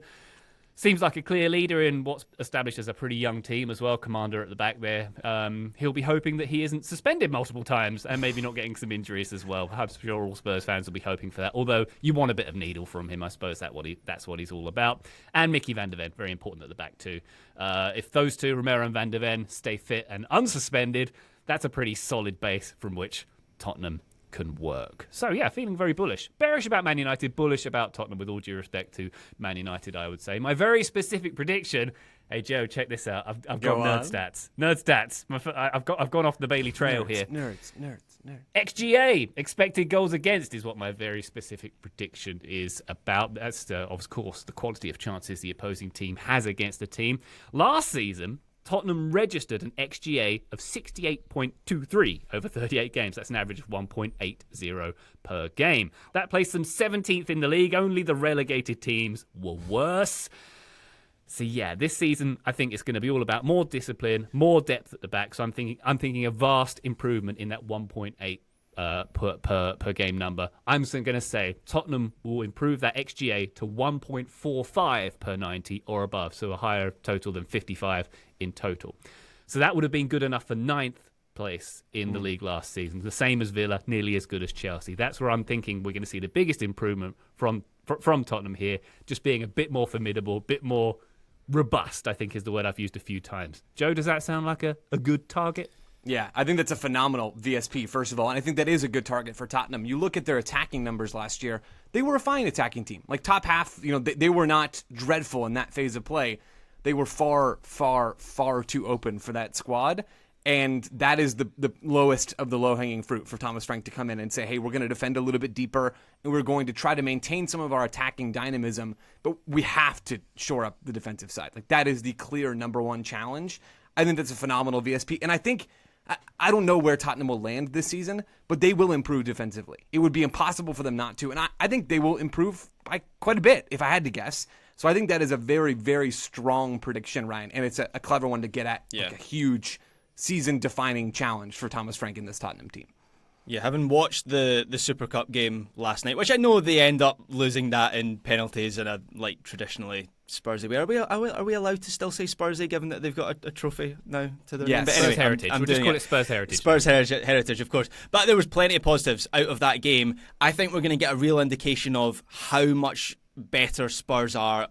Speaker 1: Seems like a clear leader in what's established as a pretty young team as well, commander at the back there. He'll be hoping that he isn't suspended multiple times and maybe not getting some injuries as well. I'm sure all Spurs fans will be hoping for that, although you want a bit of needle from him. I suppose that's what he's all about. And Mickey van der Ven, very important at the back too. If those two, Romero and van der Ven, stay fit and unsuspended, that's a pretty solid base from which Tottenham can work. So, yeah, feeling very bullish. Bearish about Man United, bullish about Tottenham, with all due respect to Man United, I would say. My very specific prediction... Hey, Joe, check this out. I've got nerd stats. Nerd stats. I've gone off the Bailey Trail here.
Speaker 4: Nerds.
Speaker 1: XGA, expected goals against, is what my very specific prediction is about. That's, of course, the quality of chances the opposing team has against the team. Last season, Tottenham registered an XGA of 68.23 over 38 games. That's an average of 1.80 per game. That placed them 17th in the league. Only the relegated teams were worse. So yeah, this season I think it's going to be all about more discipline, more depth at the back. So I'm thinking a vast improvement in that 1.8 per game number. I'm going to say Tottenham will improve that XGA to 1.45 per 90 or above, so a higher total than 55 in total. So that would have been good enough for 9th place in the league last season. The same as Villa, nearly as good as Chelsea. That's where I'm thinking we're going to see the biggest improvement from Tottenham here, just being a bit more formidable, a bit more robust, I think is the word I've used a few times. Joe, does that sound like a good target?
Speaker 4: Yeah, I think that's a phenomenal VSP, first of all, and I think that is a good target for Tottenham. You look at their attacking numbers last year, they were a fine attacking team. Like top half, they were not dreadful in that phase of play. They were far, far, far too open for that squad. And that is the lowest of the low-hanging fruit for Thomas Frank to come in and say, hey, we're going to defend a little bit deeper, and we're going to try to maintain some of our attacking dynamism, but we have to shore up the defensive side. Like, that is the clear number one challenge. I think that's a phenomenal VSP. And I think, I don't know where Tottenham will land this season, but they will improve defensively. It would be impossible for them not to. And I think they will improve by quite a bit, if I had to guess. So I think that is a very, very strong prediction, Ryan. And it's a clever one to get at, like a huge season-defining challenge for Thomas Frank and this Tottenham team.
Speaker 3: Yeah, having watched the Super Cup game last night, which I know they end up losing that in penalties in a traditionally Spursy way. Are we allowed to still say Spursy given that they've got a trophy now to their name?
Speaker 1: But
Speaker 3: anyway,
Speaker 1: Spurs Heritage. We'll just call it Spurs Heritage.
Speaker 3: Spurs Heritage, of course. But there was plenty of positives out of that game. I think we're going to get a real indication of how much better Spurs are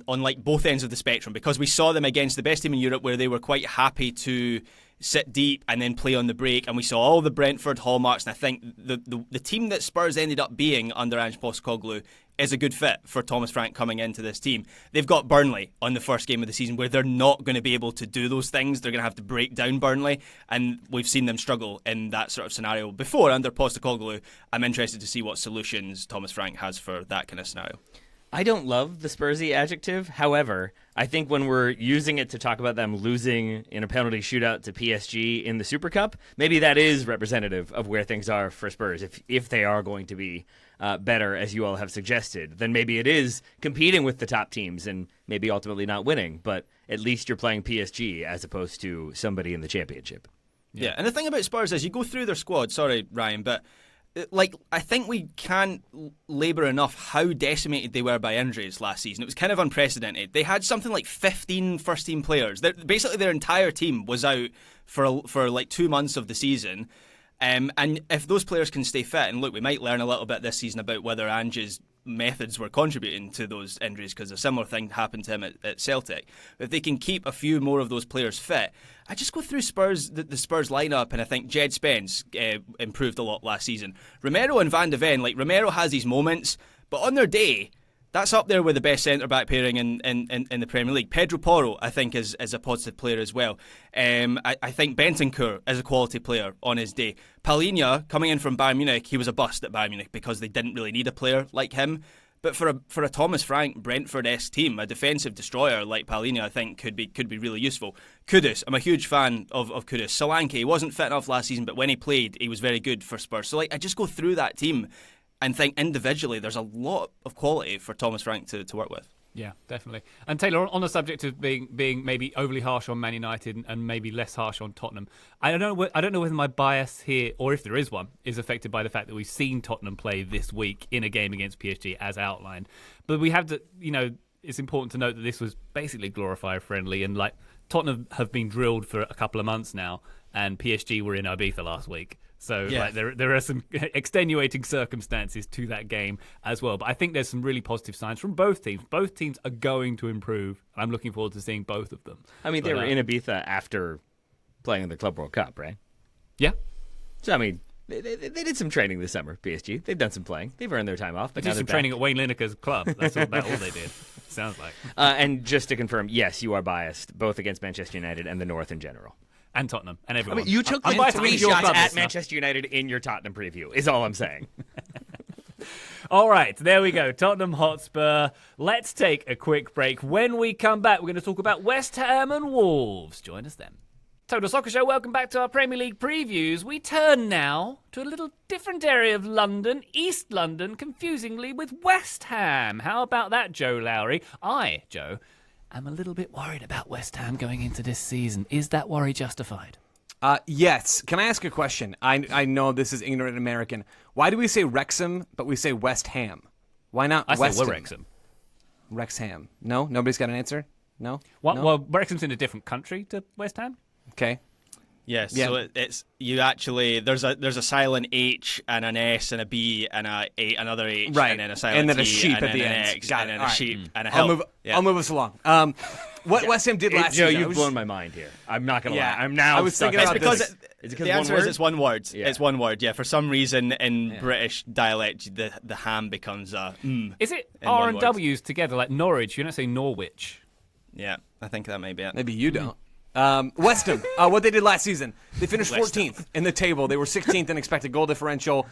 Speaker 3: on like both ends of the spectrum, because we saw them against the best team in Europe where they were quite happy to sit deep and then play on the break, and we saw all the Brentford hallmarks, and I think the team that Spurs ended up being under Ange Postecoglou is a good fit for Thomas Frank coming into this team. They've got Burnley on the first game of the season where they're not going to be able to do those things. They're going to have to break down Burnley, and we've seen them struggle in that sort of scenario before under Postecoglou. I'm interested to see what solutions Thomas Frank has for that kind of scenario.
Speaker 2: I don't love the Spursy adjective. However, I think when we're using it to talk about them losing in a penalty shootout to PSG in the Super Cup, maybe that is representative of where things are for Spurs. If they are going to be better, as you all have suggested, then maybe it is competing with the top teams and maybe ultimately not winning. But at least you're playing PSG as opposed to somebody in the championship.
Speaker 3: Yeah, and the thing about Spurs is you go through their squad. Sorry, Ryan, but I think we can't labour enough how decimated they were by injuries last season. It was kind of unprecedented. They had something like 15 first-team players. Basically, their entire team was out for like 2 months of the season. And if those players can stay fit, and look, we might learn a little bit this season about whether Ange's methods were contributing to those injuries, because a similar thing happened to him at Celtic. If they can keep a few more of those players fit, I just go through the Spurs lineup, and I think Jed Spence improved a lot last season. Romero and Van de Ven, like Romero has these moments, but on their day, that's up there with the best centre-back pairing in the Premier League. Pedro Porro, I think, is a positive player as well. I think Bentancur is a quality player on his day. Palhinha, coming in from Bayern Munich, he was a bust at Bayern Munich because they didn't really need a player like him. But for a Thomas Frank Brentford-esque team, a defensive destroyer like Palhinha, I think could be really useful. Kudus, I'm a huge fan of Kudus. Solanke, he wasn't fit enough last season, but when he played, he was very good for Spurs. So I just go through that team and think individually there's a lot of quality for Thomas Frank to work with.
Speaker 1: Yeah, definitely. And Taylor, on the subject of being maybe overly harsh on Man United and maybe less harsh on Tottenham, I don't know whether my bias here, or if there is one, is affected by the fact that we've seen Tottenham play this week in a game against PSG as outlined. But we have to, it's important to note that this was basically glorified friendly, and like Tottenham have been drilled for a couple of months now, and PSG were in Ibiza last week. So there are some extenuating circumstances to that game as well. But I think there's some really positive signs from both teams. Both teams are going to improve. I'm looking forward to seeing both of them.
Speaker 2: I mean, they were in Ibiza after playing in the Club World Cup, right?
Speaker 1: Yeah.
Speaker 2: So, I mean, They did some training this summer, PSG. They've done some playing. They've earned their time off.
Speaker 1: They
Speaker 2: But now
Speaker 1: did some
Speaker 2: they're
Speaker 1: training
Speaker 2: back.
Speaker 1: at Wayne Lineker's club. That's about all they did. Sounds like.
Speaker 2: And just to confirm, yes, you are biased, both against Manchester United and the North in general.
Speaker 1: And Tottenham and
Speaker 2: I
Speaker 1: everyone.
Speaker 2: mean, you took
Speaker 1: I'm
Speaker 2: like
Speaker 1: biased
Speaker 2: 3
Speaker 1: against your
Speaker 2: shots
Speaker 1: club
Speaker 2: at
Speaker 1: this summer.
Speaker 2: Manchester United in your Tottenham preview, is all I'm saying.
Speaker 1: All right, there we go. Tottenham Hotspur. Let's take a quick break. When we come back, we're going to talk about West Ham and Wolves. Join us then. Total Soccer Show, welcome back to our Premier League previews. We turn now to a little different area of London, East London, confusingly with West Ham. How about that, Joe Lowry? Joe, am a little bit worried about West Ham going into this season. Is that worry justified?
Speaker 4: Yes. Can I ask a question? I know this is ignorant American. Why do we say Wrexham, but we say West Ham? Why not
Speaker 1: I
Speaker 4: West
Speaker 1: say
Speaker 4: Ham?
Speaker 1: Wrexham.
Speaker 4: Wrexham. No? Nobody's got an answer? No?
Speaker 1: What,
Speaker 4: No?
Speaker 1: Well, Wrexham's in a different country to West Ham.
Speaker 4: Okay.
Speaker 3: Yes,
Speaker 4: Yeah.
Speaker 3: so it's you actually there's a silent H and an S and a B and another H
Speaker 4: Right.
Speaker 3: and then a silent
Speaker 4: And then a
Speaker 3: T
Speaker 4: sheep
Speaker 3: and
Speaker 4: at
Speaker 3: then
Speaker 4: the
Speaker 3: an
Speaker 4: end.
Speaker 3: X
Speaker 4: Got
Speaker 3: and
Speaker 4: it.
Speaker 3: then
Speaker 4: All
Speaker 3: a
Speaker 4: right.
Speaker 3: sheep and a
Speaker 4: I'll
Speaker 3: hill.
Speaker 4: move.
Speaker 3: Yeah.
Speaker 4: I'll move us along. What West Ham did last
Speaker 2: Joe,
Speaker 4: season?
Speaker 2: you've blown my mind here. I'm not going to
Speaker 4: Yeah.
Speaker 2: lie. I'm now
Speaker 4: I was
Speaker 2: stuck
Speaker 4: thinking
Speaker 2: on
Speaker 3: It's
Speaker 4: about
Speaker 3: because
Speaker 4: this.
Speaker 2: Is it 'cause
Speaker 3: the
Speaker 2: one
Speaker 3: answer
Speaker 2: word?
Speaker 3: is it's one word.
Speaker 2: Yeah.
Speaker 3: It's one word. Yeah, for some reason in British dialect, the ham becomes a
Speaker 1: Is it
Speaker 3: In
Speaker 1: R
Speaker 3: one
Speaker 1: and
Speaker 3: word.
Speaker 1: W's together like Norwich? You don't say Norwich.
Speaker 3: Yeah, I think that might be it.
Speaker 4: Maybe you don't. West Ham, what they did last season, they finished
Speaker 3: West Ham.
Speaker 4: 14th in the table. They were 16th in expected goal differential.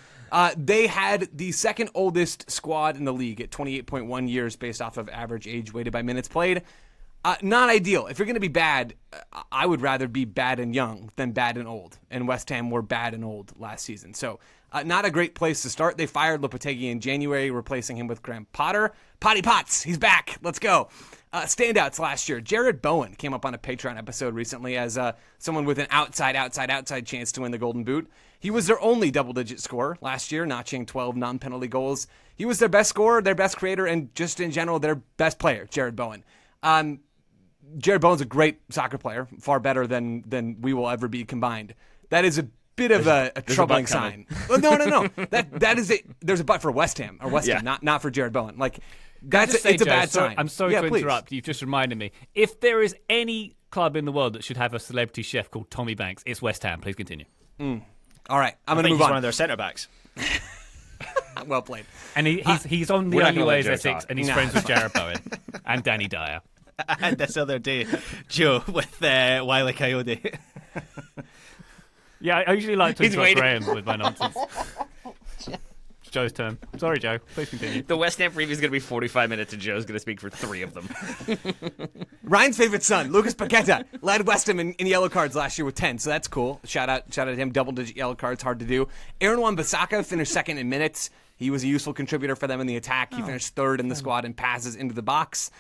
Speaker 4: They had the second oldest squad in the league at 28.1 years based off of average age weighted by minutes played. Not ideal. If you're going to be bad, I would rather be bad and young than bad and old. And West Ham were bad and old last season. So not a great place to start. They fired Lopetegui in January, replacing him with Graham Potter. Potty Potts, he's back. Let's go. Standouts last year. Jared Bowen came up on a Patreon episode recently as someone with an outside chance to win the Golden Boot. He was their only double-digit scorer last year, notching 12 non-penalty goals. He was their best scorer, their best creator, and just in general, their best player, Jared Bowen. Jared Bowen's a great soccer player, far better than we will ever be combined. That is a bit of a troubling sign. Well, no. That is there's a but for West Ham or West Ham, not for Jared Bowen. Like it's a
Speaker 1: Joe,
Speaker 4: bad sign.
Speaker 1: I'm sorry
Speaker 4: Yeah,
Speaker 1: to
Speaker 4: please.
Speaker 1: interrupt. You've just reminded me. If there is any club in the world that should have a celebrity chef called Tommy Banks, it's West Ham. Please continue.
Speaker 4: All right, I'm
Speaker 3: I
Speaker 4: going to
Speaker 3: think
Speaker 4: move
Speaker 3: he's
Speaker 4: on.
Speaker 3: one of their centre backs.
Speaker 4: Well played.
Speaker 1: And he's on the
Speaker 2: we're not
Speaker 1: only
Speaker 2: gonna let
Speaker 1: ways
Speaker 2: Joe
Speaker 1: Essex,
Speaker 2: talk.
Speaker 1: and he's
Speaker 4: Nah.
Speaker 1: friends with Jared Bowen and Danny Dyer.
Speaker 3: I had this other day, Joe, with Wile E. Coyote.
Speaker 1: Yeah, I usually like to
Speaker 2: He's
Speaker 1: interrupt
Speaker 2: waiting.
Speaker 1: Graham with my nonsense. It's Joe's turn. Sorry, Joe. Please continue.
Speaker 2: The West Ham preview is going to be 45 minutes, and Joe's going to speak for 3 of them.
Speaker 4: Ryan's favorite son, Lucas Paqueta, led West Ham in yellow cards last year with 10, so that's cool. Shout out to him. Double-digit yellow cards, hard to do. Aaron Wan-Bissaka finished second in minutes. He was a useful contributor for them in the attack. He finished third in the squad in passes into the box.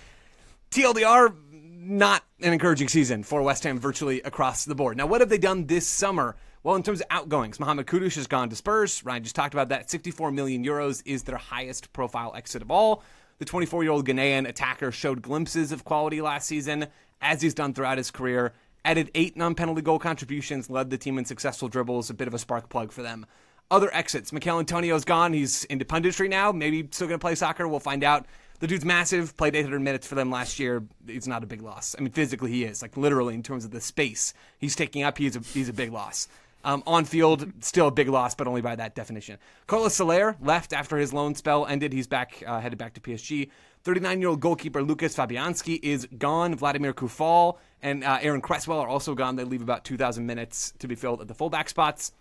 Speaker 4: TLDR, not an encouraging season for West Ham virtually across the board. Now, what have they done this summer? Well, in terms of outgoings, Mohamed Kudus has gone to Spurs. Ryan just talked about that. 64 million euros is their highest profile exit of all. The 24-year-old Ghanaian attacker showed glimpses of quality last season, as he's done throughout his career. Added 8 non-penalty goal contributions, led the team in successful dribbles, a bit of a spark plug for them. Other exits. Mikel Antonio's gone. He's into punditry now. Maybe still going to play soccer. We'll find out. The dude's massive. Played 800 minutes for them last year. It's not a big loss. I mean, physically he is. Like, literally, in terms of the space he's taking up, he's a big loss. On field, still a big loss, but only by that definition. Carlos Soler left after his loan spell ended. He's back, headed back to PSG. 39-year-old goalkeeper Lucas Fabianski is gone. Vladimir Kufal and Aaron Cresswell are also gone. They leave about 2,000 minutes to be filled at the fullback spots.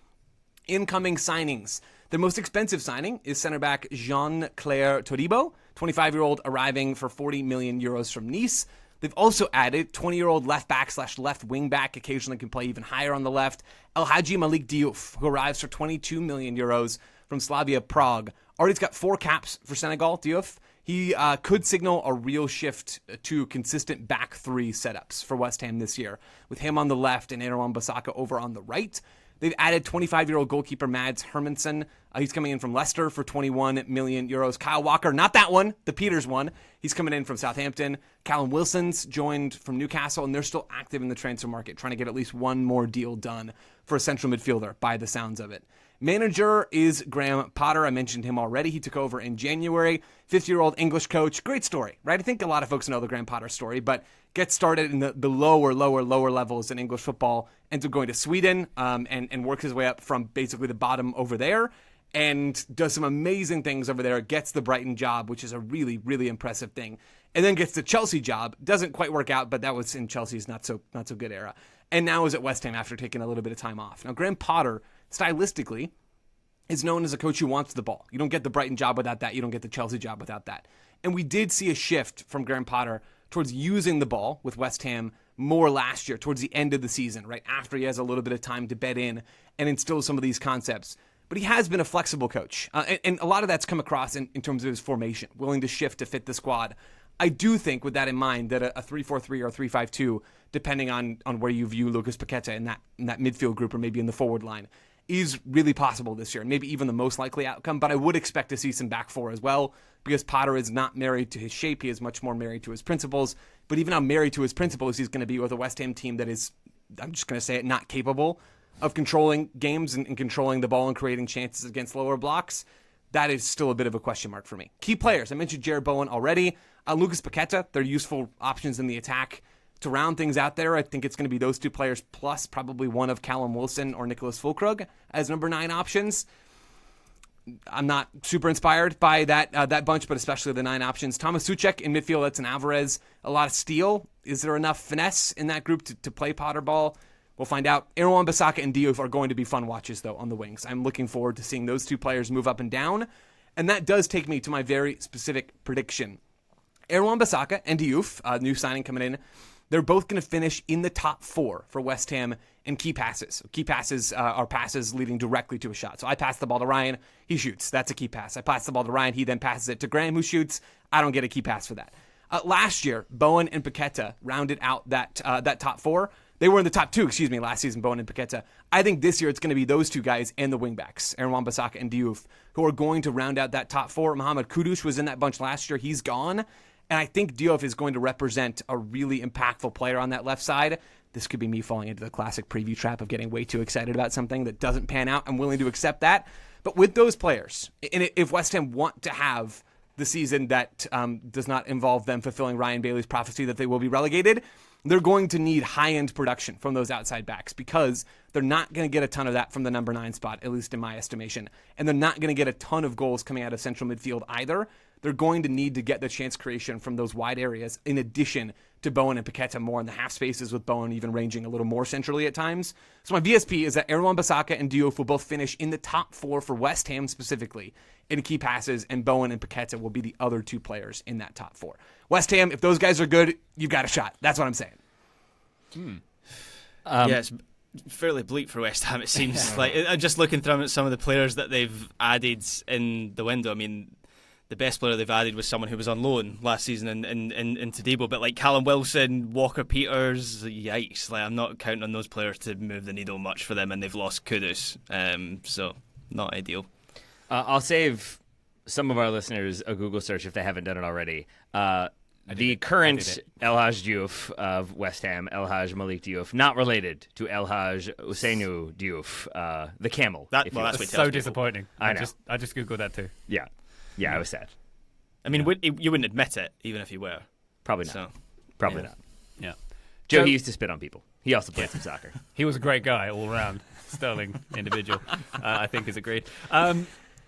Speaker 4: Incoming signings. The most expensive signing is center back Jean-Claire Todibo, 25-year-old arriving for 40 million euros from Nice. They've also added 20-year-old left back / left wing back, occasionally can play even higher on the left, El Hadji Malik Diouf, who arrives for 22 million euros from Slavia Prague. Already's got 4 caps for Senegal, Diouf. He could signal a real shift to consistent back 3 setups for West Ham this year, with him on the left and Aaron Wan-Bissaka over on the right. They've added 25-year-old goalkeeper Mads Hermansen. He's coming in from Leicester for 21 million euros. Kyle Walker, not that one, the Peters one. He's coming in from Southampton. Callum Wilson's joined from Newcastle, and they're still active in the transfer market, trying to get at least one more deal done for a central midfielder by the sounds of it. Manager is Graham Potter. I mentioned him already. He took over in January. 50-year-old English coach. Great story, right? I think a lot of folks know the Graham Potter story, but gets started in the lower levels in English football, ends up going to Sweden and works his way up from basically the bottom over there and does some amazing things over there, gets the Brighton job, which is a really, really impressive thing, and then gets the Chelsea job. Doesn't quite work out, but that was in Chelsea's not so good era. And now is at West Ham after taking a little bit of time off. Now, Graham Potter, stylistically, is known as a coach who wants the ball. You don't get the Brighton job without that. You don't get the Chelsea job without that. And we did see a shift from Graham Potter towards using the ball with West Ham more last year, towards the end of the season, right after he has a little bit of time to bed in and instill some of these concepts. But he has been a flexible coach, and a lot of that's come across in terms of his formation, willing to shift to fit the squad. I do think, with that in mind, that a 3-4-3 or a 3-5-2, depending on where you view Lucas Paqueta in that midfield group or maybe in the forward line, is really possible this year, and maybe even the most likely outcome. But I would expect to see some back four as well, because Potter is not married to his shape. He is much more married to his principles. But even how married to his principles he's going to be with a West Ham team that is, I'm just going to say it, not capable of controlling games and controlling the ball and creating chances against lower blocks. That is still a bit of a question mark for me. Key players, I mentioned Jared Bowen already. Lucas Paqueta, they're useful options in the attack. To round things out there, I think it's going to be those two players plus probably one of Callum Wilson or Nicholas Füllkrug as number 9 options. I'm not super inspired by that bunch, but especially the 9 options. Thomas Suchek in midfield, that's an Alvarez. A lot of steel. Is there enough finesse in that group to play Potter ball? We'll find out. Aaron Wan-Bissaka and Diouf are going to be fun watches, though, on the wings. I'm looking forward to seeing those two players move up and down. And that does take me to my very specific prediction. Aaron Wan-Bissaka and Diouf, new signing coming in, they're both going to finish in the top 4 for West Ham in key passes. Key passes are passes leading directly to a shot. So I pass the ball to Ryan, he shoots. That's a key pass. I pass the ball to Ryan, he then passes it to Graham, who shoots. I don't get a key pass for that. Last year, Bowen and Paqueta rounded out that top 4. They were in the top 2, last season, Bowen and Paqueta. I think this year it's going to be those two guys and the wingbacks, Aaron Wan-Bissaka and Diouf, who are going to round out that top 4. Mohamed Kudus was in that bunch last year. He's gone. And I think Diouf is going to represent a really impactful player on that left side. This could be me falling into the classic preview trap of getting way too excited about something that doesn't pan out. I'm willing to accept that. But with those players, and if West Ham want to have the season that does not involve them fulfilling Ryan Bailey's prophecy that they will be relegated, they're going to need high-end production from those outside backs because they're not going to get a ton of that from the number 9 spot, at least in my estimation. And they're not going to get a ton of goals coming out of central midfield either. They're going to need to get the chance creation from those wide areas in addition to Bowen and Paqueta more in the half spaces, with Bowen even ranging a little more centrally at times. So my VSP is that Aaron Wan-Bissaka and Diouf will both finish in the top 4 for West Ham specifically in key passes, and Bowen and Paqueta will be the other 2 players in that top 4. West Ham, if those guys are good, you've got a shot. That's what I'm saying.
Speaker 3: Yeah, it's fairly bleak for West Ham, it seems. Like, I'm just looking through at some of the players that they've added in the window. I mean, the best player they've added was someone who was on loan last season in Tadebo, but like Callum Wilson, Walker Peters, yikes. Like, I'm not counting on those players to move the needle much for them, and they've lost Kudus, so not ideal.
Speaker 2: I'll save some of our listeners a Google search if they haven't done it already. The current El Hadj Diouf of West Ham, El Hadj Malik Diouf, not related to El Hadj Ousseynou Diouf, the camel.
Speaker 1: That's so disappointing.
Speaker 2: I know.
Speaker 1: I just Googled that too.
Speaker 2: Yeah, I was sad.
Speaker 3: I mean, you wouldn't admit it, even if you were.
Speaker 2: Probably not.
Speaker 3: So,
Speaker 2: Probably not.
Speaker 1: Yeah.
Speaker 2: Joe, he used to spit on people. He also played some soccer.
Speaker 1: He was a great guy all around. Sterling individual, I think, is agreed.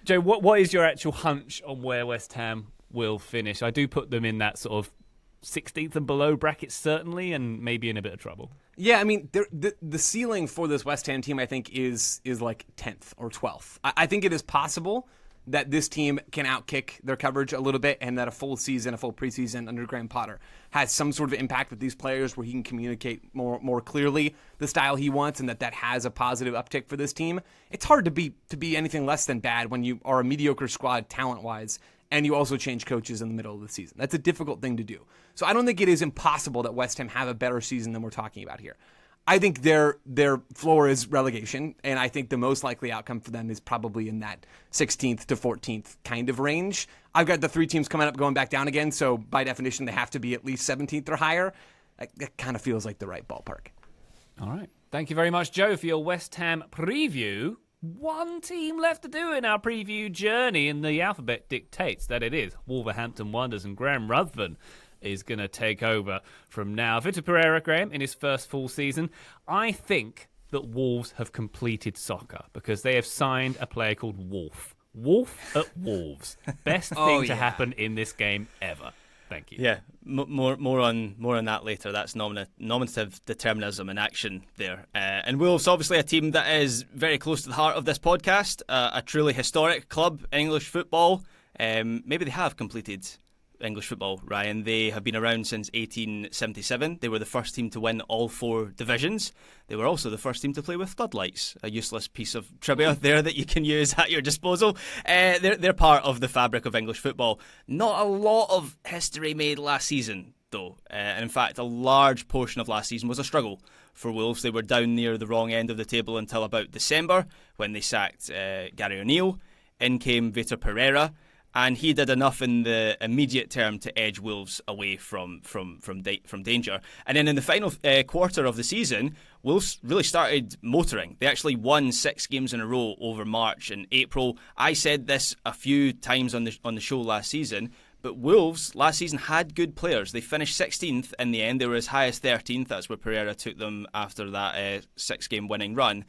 Speaker 1: Joe, what is your actual hunch on where West Ham will finish? I do put them in that sort of 16th and below bracket, certainly, and maybe in a bit of trouble.
Speaker 4: Yeah, I mean, the ceiling for this West Ham team, I think, is like 10th or 12th. I think it is possible that this team can outkick their coverage a little bit, and that a full preseason under Graham Potter has some sort of impact with these players where he can communicate more clearly the style he wants, and that has a positive uptick for this team. It's hard to be anything less than bad when you are a mediocre squad talent-wise, and you also change coaches in the middle of the season. That's a difficult thing to do. So I don't think it is impossible that West Ham have a better season than we're talking about here. I think their floor is relegation, and I think the most likely outcome for them is probably in that 16th to 14th kind of range. I've got the 3 teams coming up going back down again, so by definition they have to be at least 17th or higher. That kind of feels like the right ballpark.
Speaker 1: All right. Thank you very much, Joe, for your West Ham preview. one team left to do in our preview journey, and the alphabet dictates that it is Wolverhampton Wanderers, and Graham Ruthven is going to take over from now. Vitor Pereira, Graham, in his first full season. I think that Wolves have completed soccer because they have signed a player called Wolf. Wolf at Wolves. Best thing to happen in this game ever. Thank you.
Speaker 3: Yeah, more on that later. That's nominative determinism in action there. And Wolves, obviously a team that is very close to the heart of this podcast, a truly historic club in English football. Maybe they have completed English football, Ryan. They have been around since 1877. They were the first team to win all 4 divisions. They were also the first team to play with floodlights. A useless piece of trivia there that you can use at your disposal. They're part of the fabric of English football. Not a lot of history made last season, though. And in fact, a large portion of last season was a struggle for Wolves. They were down near the wrong end of the table until about December, when they sacked Gary O'Neill. In came Vitor Pereira, and he did enough in the immediate term to edge Wolves away from danger. And then in the final quarter of the season, Wolves really started motoring. They actually won 6 games in a row over March and April. I said this a few times on the show last season, but Wolves last season had good players. They finished 16th in the end. They were as high as 13th. That's where Pereira took them after that 6-game winning run.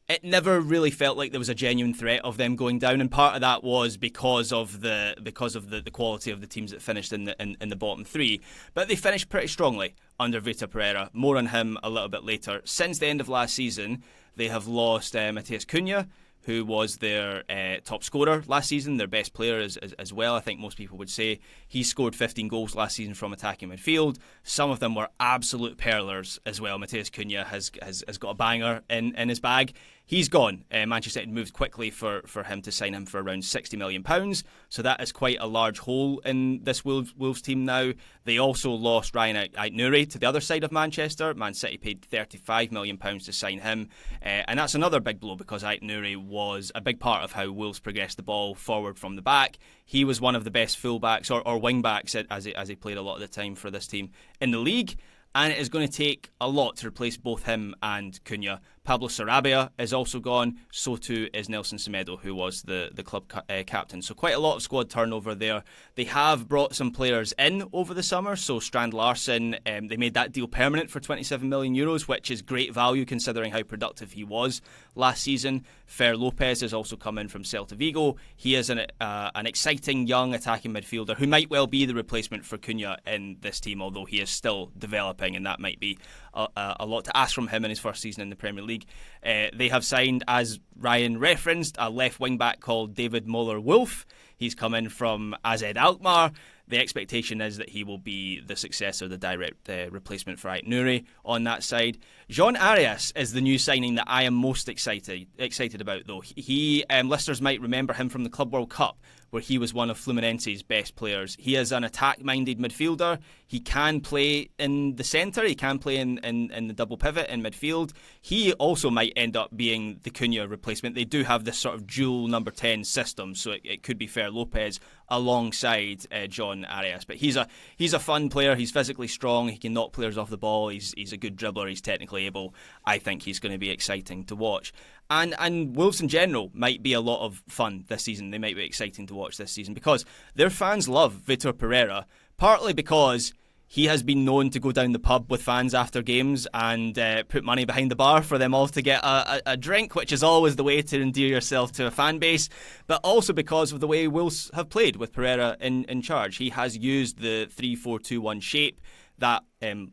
Speaker 3: It never really felt like there was a genuine threat of them going down, and part of that was because of the quality of the teams that finished in the bottom 3. But they finished pretty strongly under Vitor Pereira. More on him a little bit later. Since the end of last season, they have lost Matheus Cunha, who was their top scorer last season, their best player as well. I think most people would say he scored 15 goals last season from attacking midfield. Some of them were absolute pearlers as well. Matheus Cunha has got a banger in his bag. He's gone. Manchester United moved quickly for him to sign him for around £60 million. So that is quite a large hole in this Wolves team now. They also lost Ryan Ait-Nouri to the other side of Manchester. Man City paid £35 million to sign him. And that's another big blow because Ait-Nouri was a big part of how Wolves progressed the ball forward from the back. He was one of the best fullbacks or wing-backs as he played a lot of the time for this team in the league. And it is going to take a lot to replace both him and Cunha. Pablo Sarabia is also gone. So too is Nelson Semedo, who was the club captain. So quite a lot of squad turnover there. They have brought some players in over the summer. So Strand Larsen, they made that deal permanent for €27 million, which is great value considering how productive he was last season. Fer Lopez has also come in from Celta Vigo. He is an exciting young attacking midfielder who might well be the replacement for Cunha in this team, although he is still developing, and that might be a lot to ask from him in his first season in the Premier League. They have signed, as Ryan referenced, a left wing back called David Moller-Wolf. He's come in from AZ Alkmaar. The expectation is that he will be the successor, the direct replacement for Ait-Nouri on that side. Jean Arias is the new signing that I am most excited about, though. Listeners might remember him from the Club World Cup, where he was one of Fluminense's best players. He is an attack-minded midfielder. He can play in the centre. He can play in the double pivot in midfield. He also might end up being the Cunha replacement. They do have this sort of dual number 10 system, so it could be Fer Lopez alongside John Arias. But he's a fun player. He's physically strong. He can knock players off the ball. He's a good dribbler. He's technically able. I think he's going to be exciting to watch. And Wolves in general might be a lot of fun this season. They might be exciting to watch this season because their fans love Vitor Pereira, partly because he has been known to go down the pub with fans after games and put money behind the bar for them all to get a drink, which is always the way to endear yourself to a fan base, but also because of the way Wolves have played with Pereira in charge. He has used the 3-4-2-1 shape that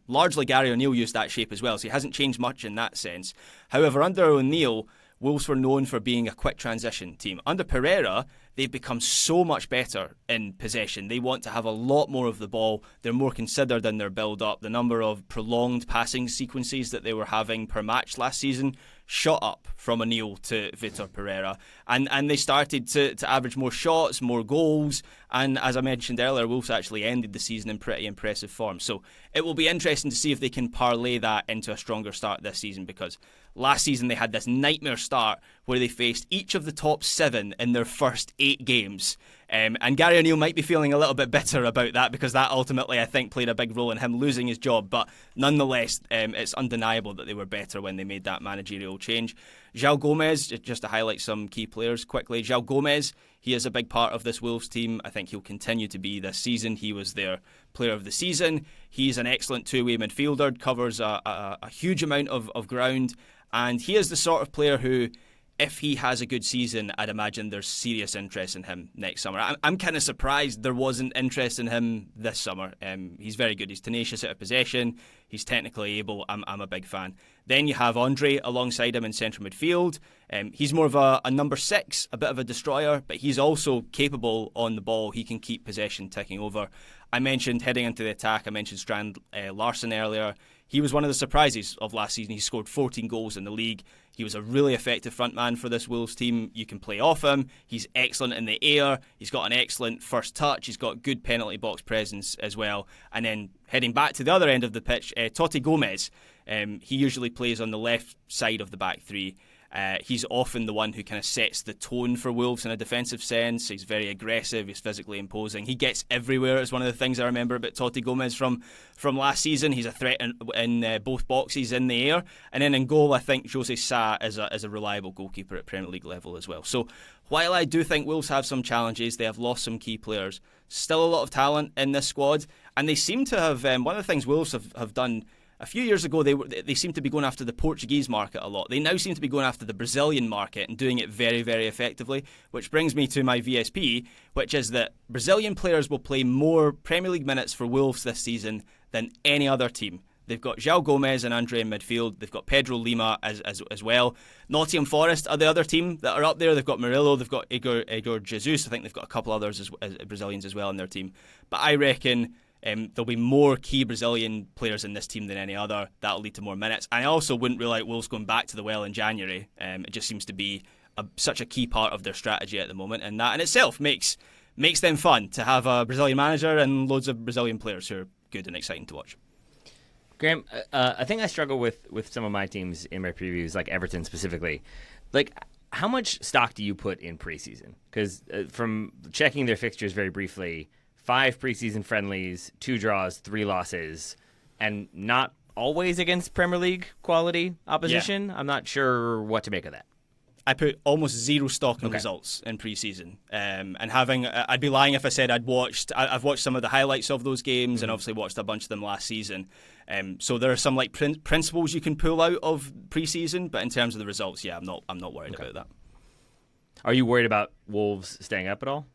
Speaker 3: largely Gary O'Neill used that shape as well, so he hasn't changed much in that sense. However, under O'Neill, Wolves were known for being a quick transition team. Under Pereira, they've become so much better in possession. They want to have a lot more of the ball. They're more considered in their build-up. The number of prolonged passing sequences that they were having per match last season shot up from O'Neill to Vitor Pereira. And they started to average more shots, more goals. And as I mentioned earlier, Wolves actually ended the season in pretty impressive form. So it will be interesting to see if they can parlay that into a stronger start this season, because last season they had this nightmare start where they faced each of the top 7 in their first 8 games. And Gary O'Neill might be feeling a little bit bitter about that because that ultimately, I think, played a big role in him losing his job. But nonetheless, it's undeniable that they were better when they made that managerial change. João Gomez, just to highlight some key players quickly. João Gomez, he is a big part of this Wolves team. I think he'll continue to be this season. He was their player of the season. He's an excellent two-way midfielder, covers a huge amount of ground. And he is the sort of player who, if he has a good season, I'd imagine there's serious interest in him next summer. I'm kind of surprised there wasn't interest in him this summer. He's very good. He's tenacious out of possession. He's technically able. I'm a big fan. Then you have Andre alongside him in central midfield. He's more of a number 6, a bit of a destroyer, but he's also capable on the ball. He can keep possession ticking over. I mentioned heading into the attack, I mentioned Strand Larsen earlier. He was one of the surprises of last season. He scored 14 goals in the league. He was a really effective front man for this Wolves team. You can play off him. He's excellent in the air. He's got an excellent first touch. He's got good penalty box presence as well. And then heading back to the other end of the pitch, Totti Gomez. He usually plays on the left side of the back three. He's often the one who kind of sets the tone for Wolves in a defensive sense. He's very aggressive. He's physically imposing. He gets everywhere. It's one of the things I remember about Totti Gomez from last season. He's a threat in both boxes in the air. And then in goal, I think Jose Sa is a reliable goalkeeper at Premier League level as well. So while I do think Wolves have some challenges, they have lost some key players, still a lot of talent in this squad. And they seem to have, one of the things Wolves have done a few years ago, they seemed to be going after the Portuguese market a lot. They now seem to be going after the Brazilian market and doing it very, very effectively, which brings me to my VSP, which is that Brazilian players will play more Premier League minutes for Wolves this season than any other team. They've got João Gomez and Andre in midfield. They've got Pedro Lima as well. Nottingham Forest are the other team that are up there. They've got Murillo. They've got Igor Jesus. I think they've got a couple others as Brazilians as well in their team. But I reckon there'll be more key Brazilian players in this team than any other. That'll lead to more minutes. And I also wouldn't rule out Wolves going back to the well in January. It just seems to be such a key part of their strategy at the moment. And that in itself makes them fun to have a Brazilian manager and loads of Brazilian players who are good and exciting to watch.
Speaker 2: Graham, I think I struggle with some of my teams in my previews, like Everton specifically. Like, how much stock do you put in preseason? Because from checking their fixtures very briefly, 5 preseason friendlies, 2 draws, 3 losses, and not always against Premier League quality opposition. Yeah. I'm not sure what to make of that.
Speaker 3: I put almost zero stock in results in pre-season, and I'd be lying if I said I've watched some of the highlights of those games, and obviously watched a bunch of them last season. So there are some like principles you can pull out of pre-season, but in terms of the results, yeah, I'm not worried about that.
Speaker 2: Are you worried about Wolves staying up at all?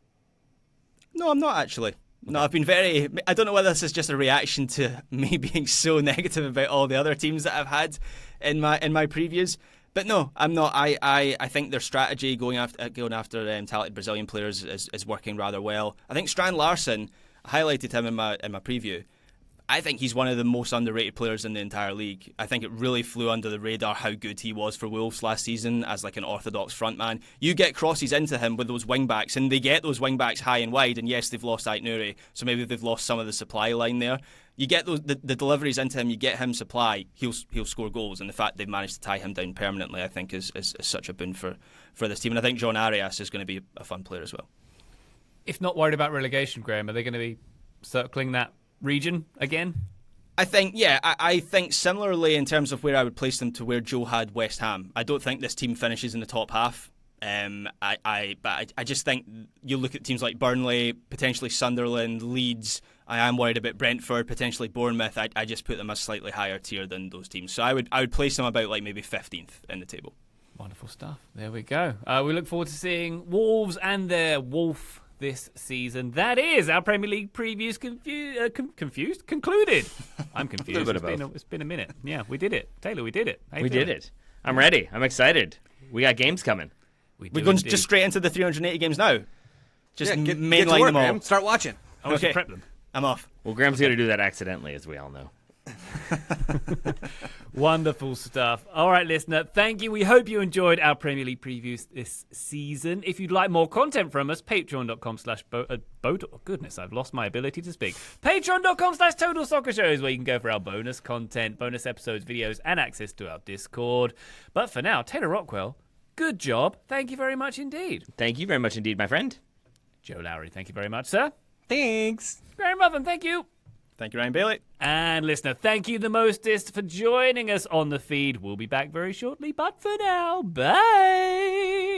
Speaker 3: No, I'm not actually. No, I've been I don't know whether this is just a reaction to me being so negative about all the other teams that I've had in my previews. But no, I'm not. I think their strategy going after talented Brazilian players is working rather well. I think Strand Larsen, I highlighted him in my preview. I think he's one of the most underrated players in the entire league. I think it really flew under the radar how good he was for Wolves last season as like an orthodox frontman. You get crosses into him with those wing backs, and they get those wing backs high and wide. And yes, they've lost Ait Nouri, so maybe they've lost some of the supply line there. You get the deliveries into him, you get him supply, he'll score goals. And the fact they've managed to tie him down permanently, I think, is such a boon for this team. And I think John Arias is going to be a fun player as well.
Speaker 1: If not worried about relegation, Graham, are they going to be circling that region again?
Speaker 3: I think, yeah. I think similarly in terms of where I would place them to where Joe had West Ham. I don't think this team finishes in the top half. But I just think you look at teams like Burnley, potentially Sunderland, Leeds. I am worried about Brentford, potentially Bournemouth. I just put them a slightly higher tier than those teams. So I would place them about like maybe 15th in the table.
Speaker 1: Wonderful stuff. There we go. We look forward to seeing Wolves and their Wolf this season. That is our Premier League previews concluded. I'm confused. It's been a minute. Yeah, we did it. Taylor, we did it.
Speaker 2: We did it. I'm ready. I'm excited. We got games coming.
Speaker 3: We're going just straight into the 380 games now. Just
Speaker 4: get to
Speaker 3: mainline
Speaker 4: work,
Speaker 3: them all.
Speaker 4: Graham. Start watching.
Speaker 1: Okay. Prep them.
Speaker 3: I'm off.
Speaker 2: Well, Graham's going to do that accidentally, as we all know.
Speaker 1: Wonderful stuff. All right, listener, thank you. We hope you enjoyed our Premier League previews this season. If you'd like more content from us, patreon.com/boat. Oh, goodness, I've lost my ability to speak. Patreon.com/Total Soccer Show is where you can go for our bonus content, bonus episodes, videos, and access to our Discord. But for now, Taylor Rockwell, Good job. Thank you very much indeed.
Speaker 2: Thank you very much indeed, my friend.
Speaker 1: Joe Lowry, thank you very much, sir.
Speaker 4: Thanks.
Speaker 1: Graham Ruthven, thank you.
Speaker 3: Thank you, Ryan Bailey.
Speaker 1: And listener, thank you the mostest for joining us on the feed. We'll be back very shortly, but for now, bye.